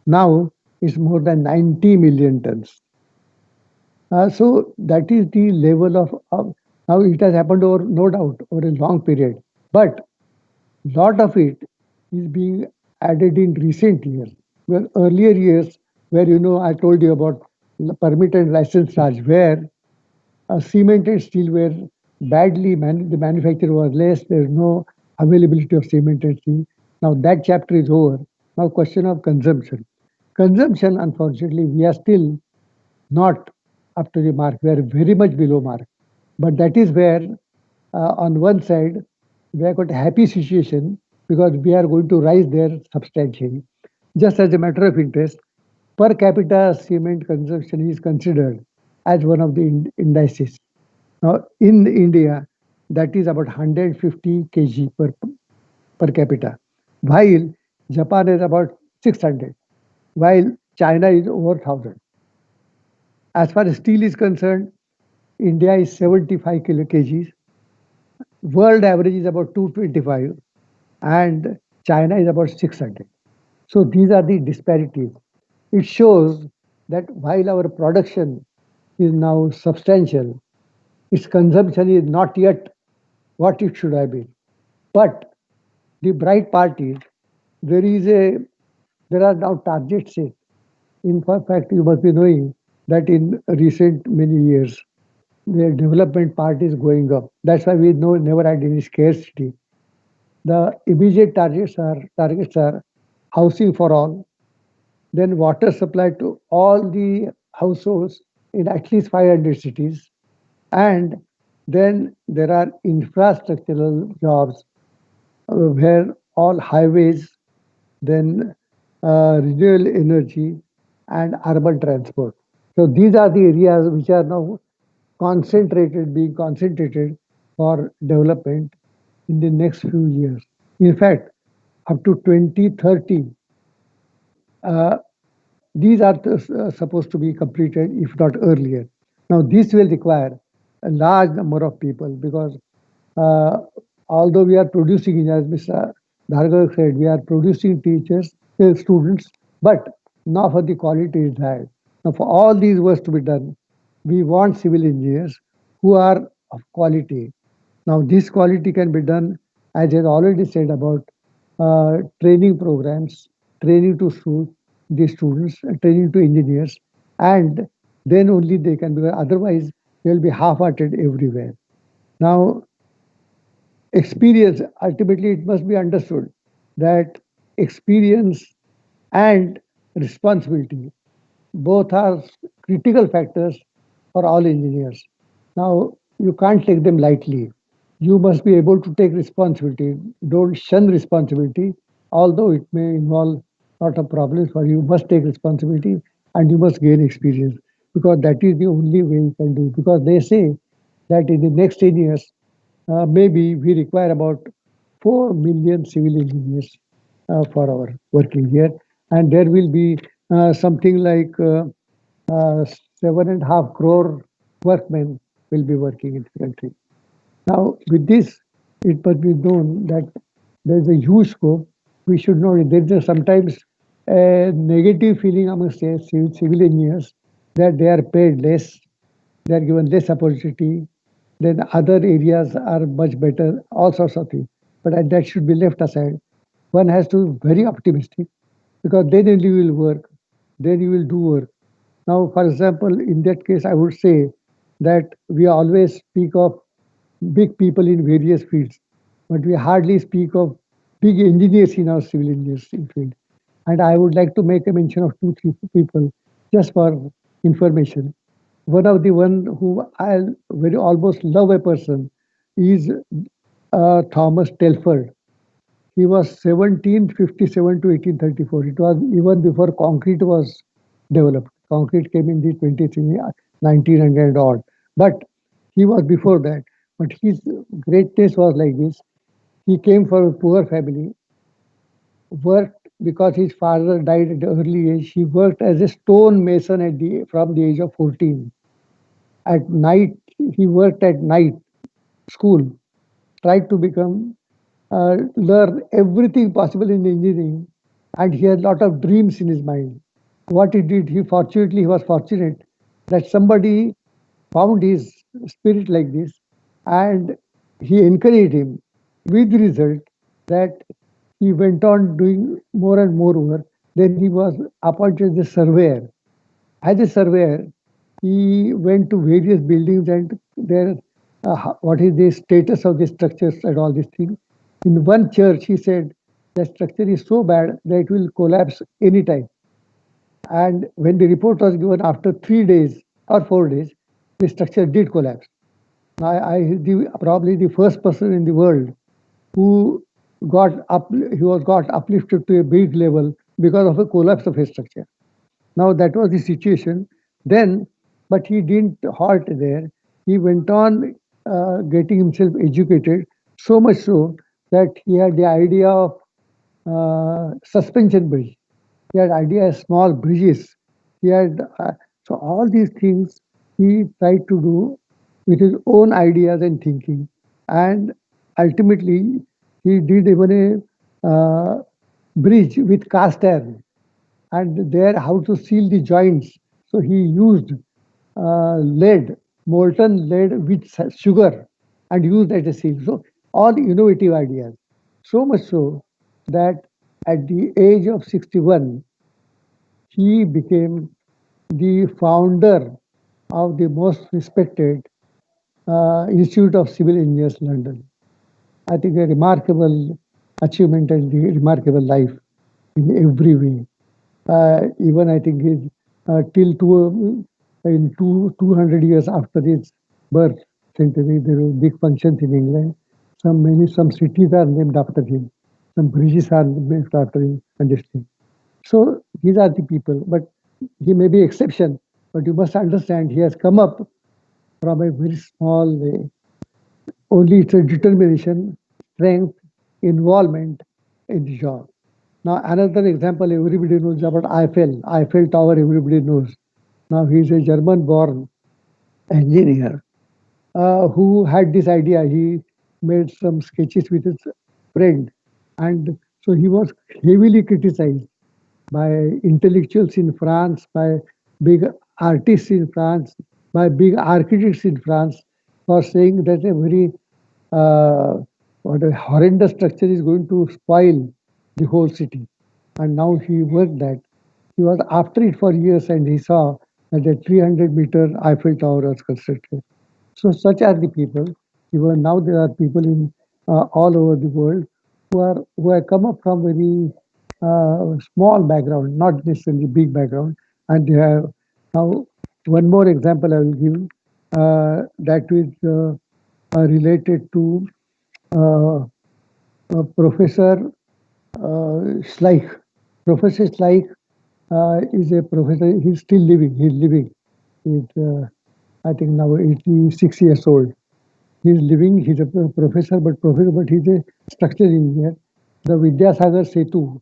Now it's more than 90 million tons. So that is the level of now it has happened over no doubt over a long period. But Lot of it is being added in recent years. Well, earlier years, where I told you about the permit and license charge, where cement and steel were the manufacture was less, there's no availability of cement and steel. Now that chapter is over. Now question of consumption. Consumption, unfortunately, we are still not up to the mark. We are very much below mark. But that is where, on one side, we have got a happy situation because we are going to rise there substantially. Just as a matter of interest, per capita cement consumption is considered as one of the indices. Now, in India, that is about 150 kg per capita, while Japan is about 600, while China is over 1000. As far as steel is concerned, India is 75 kgs, world average is about 225, and China is about 600. So these are the disparities. It shows that while our production is now substantial, its consumption is not yet what it should have been. But the bright part is there is a there are now targets set. In fact, you must be knowing that in recent many years, the development part is going up. That's why we know never had any scarcity. The immediate targets are housing for all, then water supply to all the households in at least 500 cities, and then there are infrastructural jobs where all highways, then renewable energy, and urban transport. So these are the areas which are now being concentrated for development in the next few years. In fact, up to 2030, uh, these are supposed to be completed, if not earlier. Now, this will require a large number of people because uh, although we are producing, as Mr. Bhargav said, we are producing teachers, students, but now for the quality is high. Now, for all these works to be done, we want civil engineers who are of quality. Now, this quality can be done, as I already said, about training programs, training to the students, training to engineers, and then only they can be. Otherwise, they will be half-hearted everywhere. Now, experience, ultimately, it must be understood that experience and responsibility both are critical factors for all engineers. Now, you can't take them lightly. You must be able to take responsibility. Don't shun responsibility, although it may involve a lot of problems for you. You must take responsibility and you must gain experience because that is the only way you can do it. Because they say that in the next 10 years, maybe we require about 4 million civil engineers for our working here, and there will be something like 7.5 crore workmen will be working in the country. Now, with this, it must be known that there is a huge scope. We should know it. There is sometimes a negative feeling amongst civil engineers that they are paid less, they are given less opportunity, then other areas are much better, all sorts of things. But that should be left aside. One has to be very optimistic because then only you will work, then you will do work. Now, for example, in that case, I would say that we always speak of big people in various fields, but we hardly speak of big engineers in our civil engineering field. And I would like to make a mention of two, three people just for information. One who I very almost love a person is Thomas Telford. He was 1757 to 1834. It was even before concrete was developed. Concrete came in the 20th, 1900 odd. But he was before that. But his greatness was like this. He came from a poor family, worked because his father died at an early age. He worked as a stone mason from the age of 14. At night, he worked at night school, tried to learn everything possible in engineering, and he had a lot of dreams in his mind. What he did, he was fortunate that somebody found his spirit like this, and he encouraged him. With result, that he went on doing more and more work. Then he was appointed as a surveyor. As a surveyor, he went to various buildings and there, what is the status of the structures and all these things. In one church, he said the structure is so bad that it will collapse anytime. And when the report was given after 3 days or 4 days, the structure did collapse. Probably the first person in the world who he was got uplifted to a big level because of a collapse of a structure. Now that was the situation then, but he didn't halt there. He went on getting himself educated, so much so that he had the idea of suspension bridge. He had idea of small bridges. He had so all these things he tried to do with his own ideas and thinking, and ultimately he did even a bridge with cast iron, and there how to seal the joints. So he used lead, molten lead with sugar, and used as a seal. So all innovative ideas. So much so that at the age of 61, he became the founder of the most respected Institute of Civil Engineers, London. I think a remarkable achievement and the remarkable life in every way. Even I think his till in 200 years after his birth century, there were big functions in England. Some cities are named after him. Some bridges are named after him, and this thing. So these are the people, but he may be exception. But you must understand, he has come up from a very small way. Only it's a determination, strength, involvement in the job. Now, another example everybody knows about Eiffel Tower, everybody knows. Now, he is a German born engineer who had this idea. He made some sketches with his friend, and so he was heavily criticized by intellectuals in France, by big artists in France, by big architects in France for saying that a very what a horrendous structure is going to spoil the whole city. And now he worked that. He was after it for years and he saw that a 300-meter Eiffel Tower was constructed. So such are the people. Even now there are people in all over the world who have come up from very small background, not necessarily big background, and they have now. One more example I will give that is related to uh, Professor Schleich. Professor Schleich is a professor. He's still living. He's living. He's, I think now 86 years old. He's living. He's a professor, but he's a structural engineer. The Vidyasagar Setu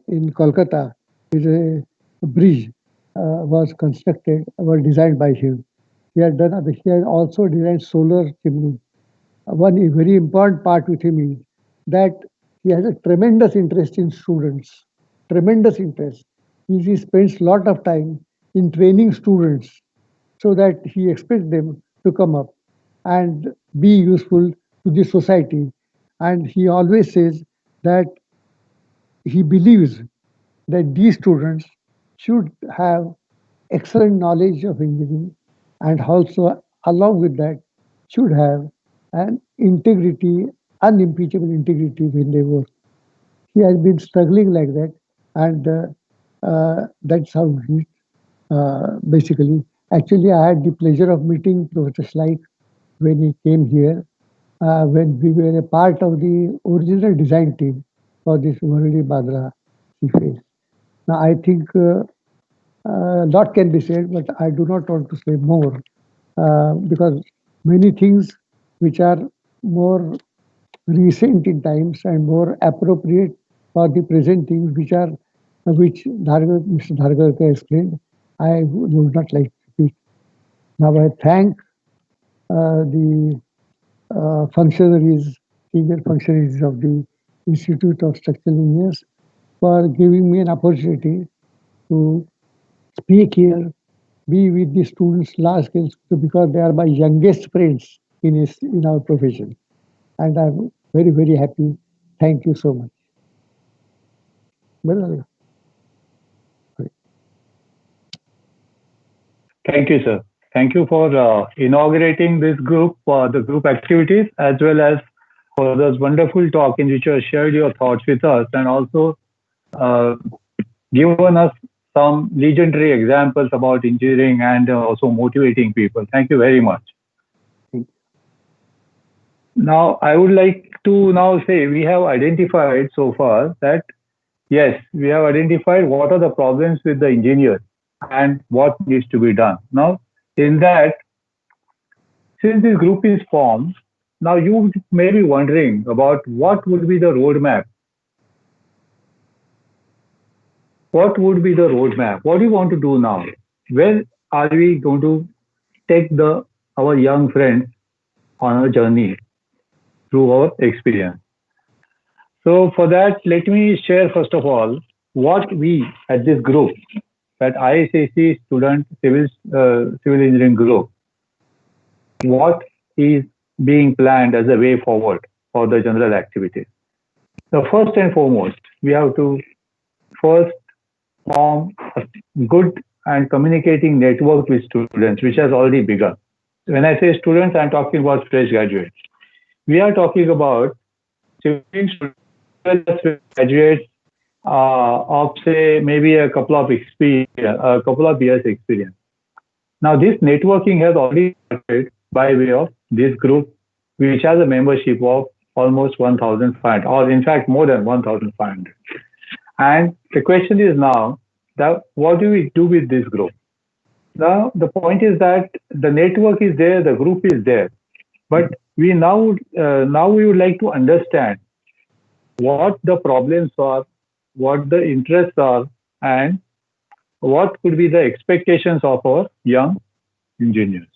in Kolkata is a bridge was constructed, was designed by him. He had also designed solar chimney. One very important part with him is that he has a tremendous interest in students, tremendous interest. He spends a lot of time in training students so that he expects them to come up and be useful to the society. And he always says that he believes that these students should have excellent knowledge of engineering and also along with that should have an integrity, unimpeachable integrity when they work. He has been struggling like that, and that's how he basically. Actually, I had the pleasure of meeting Professor Schleich when he came here, when we were a part of the original design team for this Worli Badra sea phase. Now, I think a lot can be said, but I do not want to say more because many things which are more recent in times and more appropriate for the present things which Mr. Dhargarkar explained, I would not like to speak. Now I thank the functionaries, senior functionaries of the Institute of Structural Engineers for giving me an opportunity to speak here, be with the students large scale because they are my youngest friends in our profession. And I'm very, very happy. Thank you so much. Well, Thank you, sir. Thank you for inaugurating this group, the group activities, as well as for this wonderful talk in which you have shared your thoughts with us and also uh, given us some legendary examples about engineering and also motivating people. Thank you very much. Now, I would like to now say we have identified so far that yes, we have identified what are the problems with the engineers and what needs to be done. Now, in that, since this group is formed, now you may be wondering about what would be the roadmap. What would be the roadmap? What do you want to do now? Where are we going to take our young friends on a journey through our experience? So for that, let me share first of all what we at this group, that ISAC Student Civil Engineering Group, what is being planned as a way forward for the general activities. So first and foremost, we have to first form a good and communicating network with students, which has already begun. When I say students, I'm talking about fresh graduates. We are talking about graduates of say maybe a couple of years experience. Now this networking has already started by way of this group, which has a membership of almost 1,500, or in fact more than 1,500. And the question is now that what do we do with this group? Now the point is that the network is there, the group is there, but we now we would like to understand what the problems are, what the interests are, and what could be the expectations of our young engineers.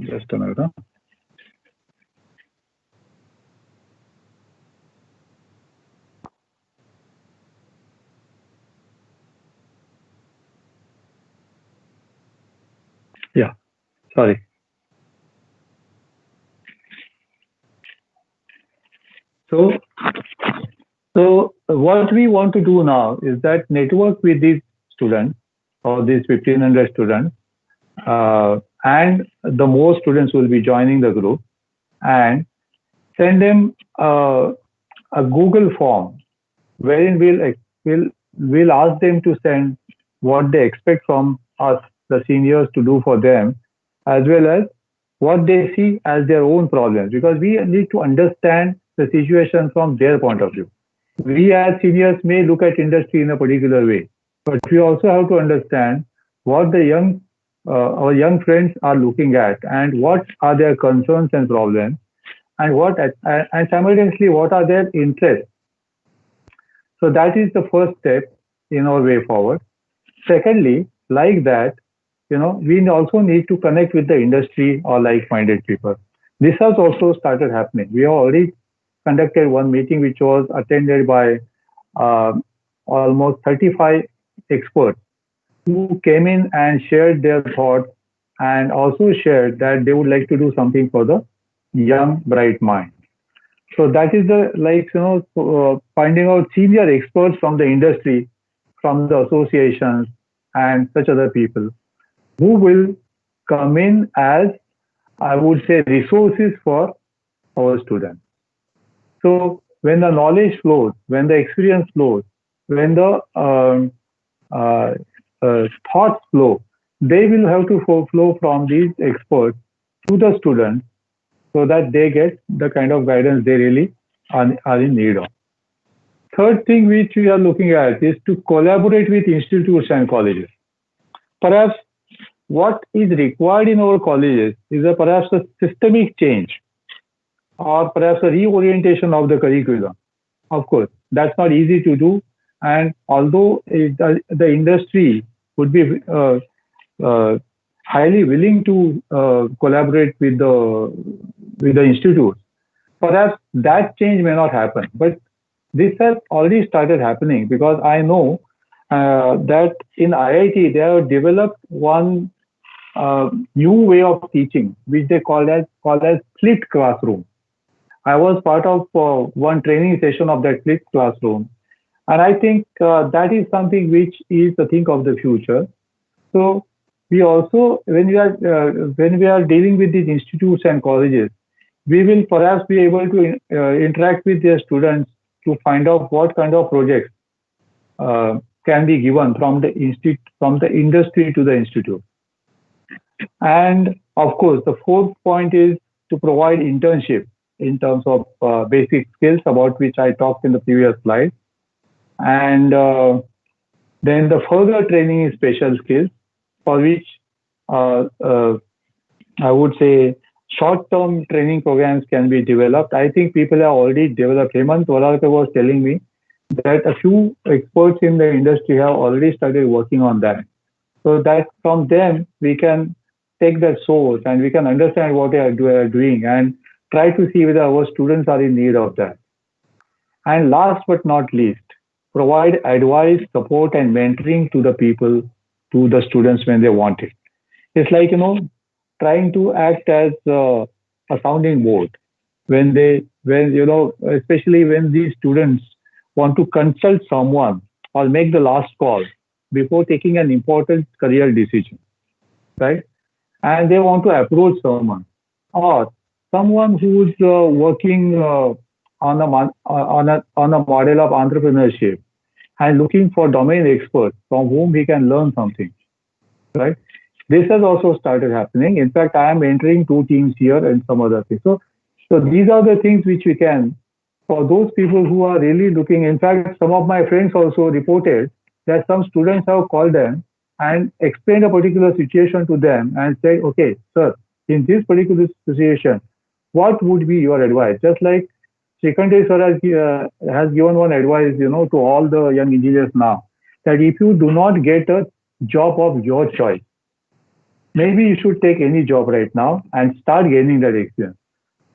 Just a minute. Huh? Yeah, sorry. So what we want to do now is that network with these students or these 1,500 students, and the more students will be joining the group, and send them a Google form wherein we'll ask them to send what they expect from us, the seniors, to do for them, as well as what they see as their own problems, because we need to understand the situation from their point of view. We as seniors may look at industry in a particular way, but we also have to understand what the our young friends are looking at and what are their concerns and problems, and simultaneously what are their interests. So that is the first step in our way forward. Secondly, like that, we also need to connect with the industry or like-minded people. This has also started happening. We have already conducted one meeting which was attended by almost 35 experts who came in and shared their thoughts and also shared that they would like to do something for the young, bright mind. So that is finding out senior experts from the industry, from the associations and such other people who will come in as, I would say, resources for our students. So when the knowledge flows, when the experience flows, when the thoughts flow, they will have to flow from these experts to the students so that they get the kind of guidance they really are in need of. Third thing which we are looking at is to collaborate with institutes and colleges. Perhaps what is required in our colleges is perhaps a systemic change or perhaps a reorientation of the curriculum. Of course, that's not easy to do. And although the industry would be highly willing to collaborate with the institutes, perhaps that change may not happen. But this has already started happening, because I know that in IIT they have developed one new way of teaching, which they call as split classroom. I was part of one training session of that flipped classroom, and I think that is something which is the thing of the future. So we also, when we are dealing with these institutes and colleges, we will perhaps be able to interact with their students to find out what kind of projects can be given from the from the industry to the institute. And of course, the fourth point is to provide internship in terms of basic skills about which I talked in the previous slide. And then the further training is special skills for which I would say short-term training programs can be developed. I think people have already developed. Hemant Walalkar was telling me that a few experts in the industry have already started working on that. So that from them, we can take that source and we can understand what they are doing and try to see whether our students are in need of that. And last but not least, provide advice, support, and mentoring to the people, to the students when they want it. It's like, trying to act as a sounding board especially when these students want to consult someone or make the last call before taking an important career decision, right? And they want to approach someone or someone who's working on a model of entrepreneurship and looking for domain experts from whom he can learn something, right? This has also started happening. In fact, I am entering two teams here and some other things. So these are the things which we can, for those people who are really looking. In fact, some of my friends also reported that some students have called them and explained a particular situation to them and said, okay, sir, in this particular situation, what would be your advice? Just like Srikante sir has given one advice, to all the young engineers now, that if you do not get a job of your choice, maybe you should take any job right now and start gaining that experience.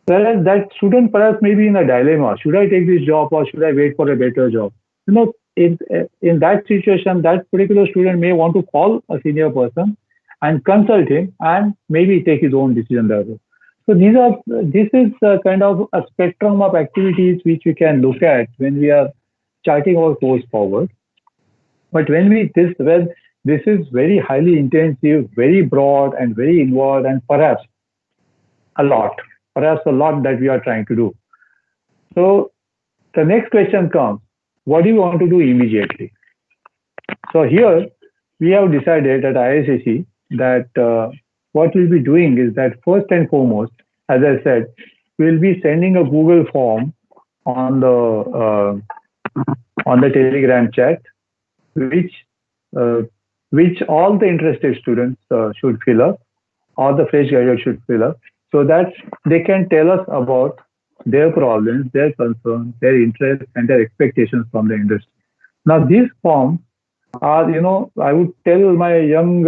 Whereas that student perhaps may be in a dilemma. Should I take this job or should I wait for a better job? In that situation, that particular student may want to call a senior person and consult him and maybe take his own decision there. So this is kind of a spectrum of activities which we can look at when we are charting our course forward. But when this is very highly intensive, very broad and very involved, and perhaps a lot that we are trying to do. So the next question comes, what do you want to do immediately? So here we have decided at ISSC that what we'll be doing is that first and foremost, as I said, we'll be sending a Google form on the Telegram chat, which all the interested students should fill up, or the fresh graduates should fill up, so that they can tell us about their problems, their concerns, their interests, and their expectations from the industry. Now, these forms are, I would tell my young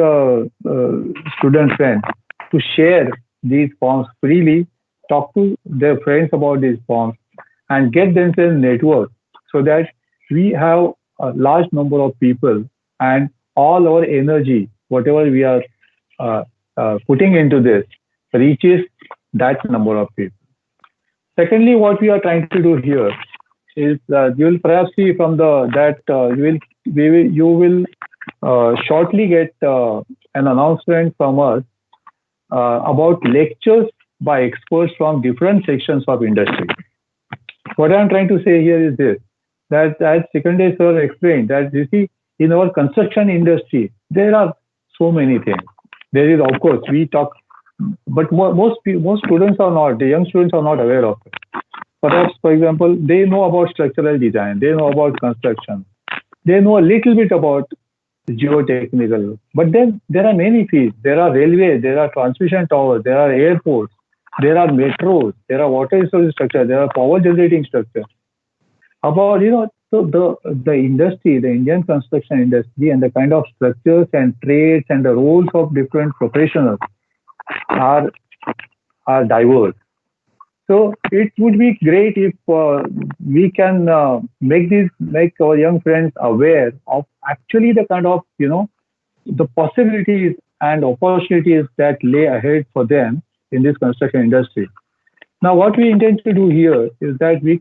student friends to share these forms freely, talk to their friends about these forms, and get themselves networked so that we have a large number of people and all our energy, whatever we are putting into this, reaches that number of people. Secondly, what we are trying to do here is you will perhaps see from you will shortly get an announcement from us about lectures by experts from different sections of industry. What I am trying to say here is this, that as Srikante sir explained, that you see, in our construction industry, there are so many things. There is, of course, we talk, but most students are not, the young students are not aware of it. Perhaps, for example, they know about structural design, they know about construction, they know a little bit about geotechnical, but then there are many fields. There are railways, there are transmission towers, there are airports, there are metros, there are water resource structure, there are power generating structure. About, so the industry, the Indian construction industry, and the kind of structures and trades and the roles of different professionals are diverse. So it would be great if we can make our young friends aware of actually the kind of, the possibilities and opportunities that lay ahead for them in this construction industry. Now, what we intend to do here is that we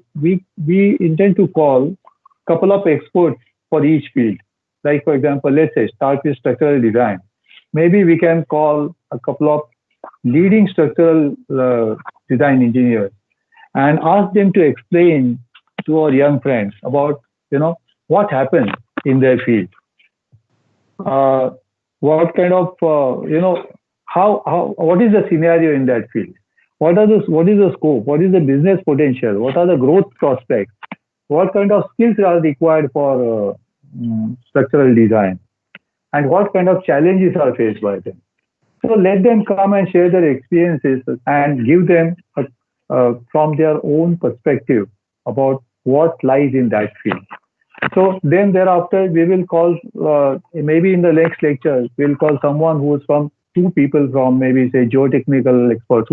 intend to call couple of experts for each field. Like, for example, let's say start with structural design. Maybe we can call a couple of leading structural design engineers and ask them to explain to our young friends about, what happens in their field. What kind of, what is the scenario in that field? What is the scope? What is the business potential? What are the growth prospects? What kind of skills are required for structural design? And what kind of challenges are faced by them? So let them come and share their experiences and give them from their own perspective about what lies in that field. So then thereafter, we will call, maybe in the next lecture, we'll call someone who is from two people from maybe say geotechnical experts,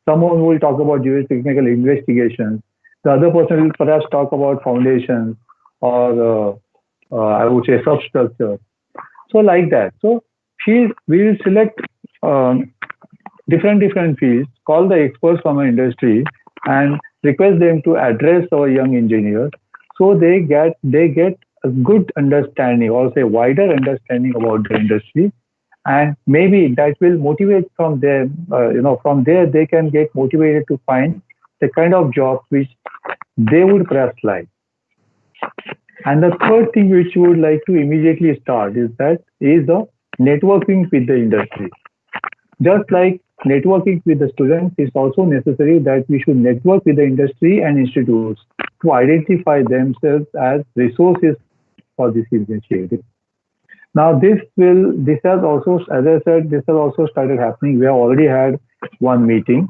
someone who will talk about geotechnical investigations. The other person will perhaps talk about foundations or I would say substructure. So like that. So we will select different fields, call the experts from our industry and request them to address our young engineers so they get a good understanding or say wider understanding about the industry, and maybe that will motivate from them, from there they can get motivated to find the kind of jobs which they would perhaps like. And the third thing which we would like to immediately start is the networking with the industry. Just like networking with the students, it's also necessary that we should network with the industry and institutes to identify themselves as resources for this initiative. Now, this has also, as I said, this has also started happening. We have already had one meeting,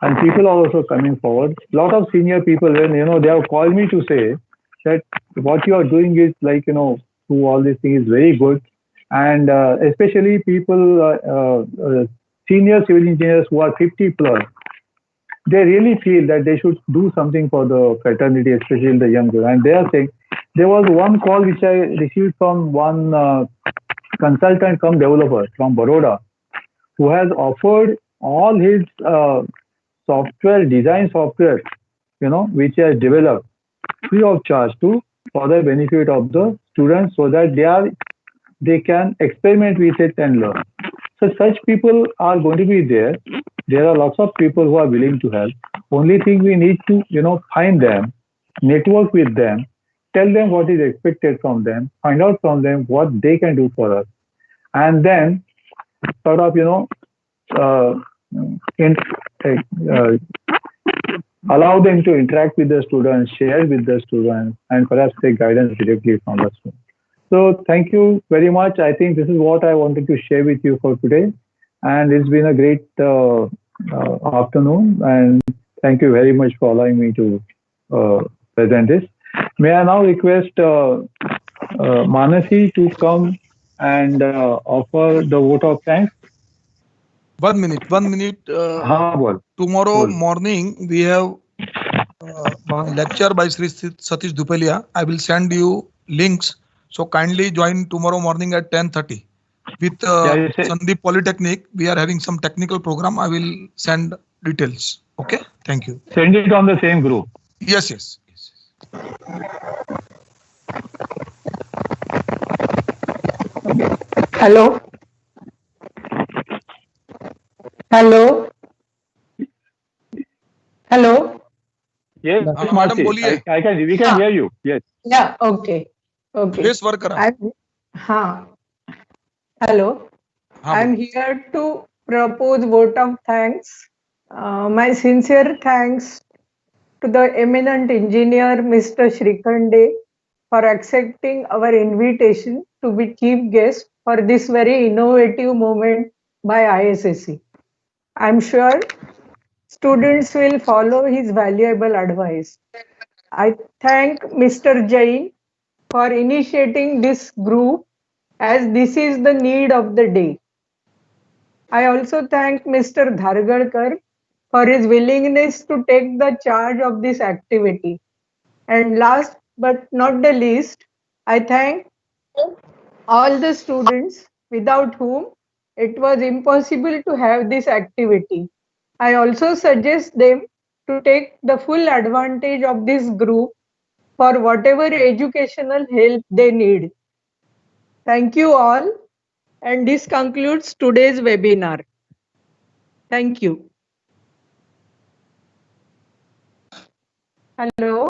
and people are also coming forward. A lot of senior people, when they have called me to say that what you are doing is like, through all these things is very good, and especially people, senior civil engineers who are 50 plus, they really feel that they should do something for the fraternity, especially in the younger. And they are saying, there was one call which I received from one consultant come developer from Baroda, who has offered all his design software, which he has developed free of charge for the benefit of the students so that they can experiment with it and learn. So such people are going to be there. There are lots of people who are willing to help. Only thing we need to, find them, network with them, tell them what is expected from them, find out from them what they can do for us, and then sort of, allow them to interact with the students, share with the students, and perhaps take guidance directly from the students. So thank you very much. I think this is what I wanted to share with you for today. And it's been a great afternoon. And thank you very much for allowing me to present this. May I now request Manasi to come and offer the vote of thanks? 1 minute. Tomorrow morning we have one lecture by Sri Satish Dupalia. I will send you links. So kindly join tomorrow morning at 10:30 with Sandeep Polytechnic. We are having some technical program. I will send details. Okay. Thank you. Send it on the same group. Yes. Hello. Yes, madam, boliye. We can hear you. Yes. Yeah. Okay. Yes, worker. Hello. I'm here to propose vote of thanks. My sincere thanks to the eminent engineer, Mr. Shrikande, for accepting our invitation to be chief guest for this very innovative moment by ISSC. I'm sure students will follow his valuable advice. I thank Mr. Jain for initiating this group, as this is the need of the day. I also thank Mr. Dhargadkar for his willingness to take the charge of this activity. And last but not the least, I thank all the students without whom it was impossible to have this activity. I also suggest them to take the full advantage of this group for whatever educational help they need. Thank you all, and this concludes today's webinar. Thank you. Hello.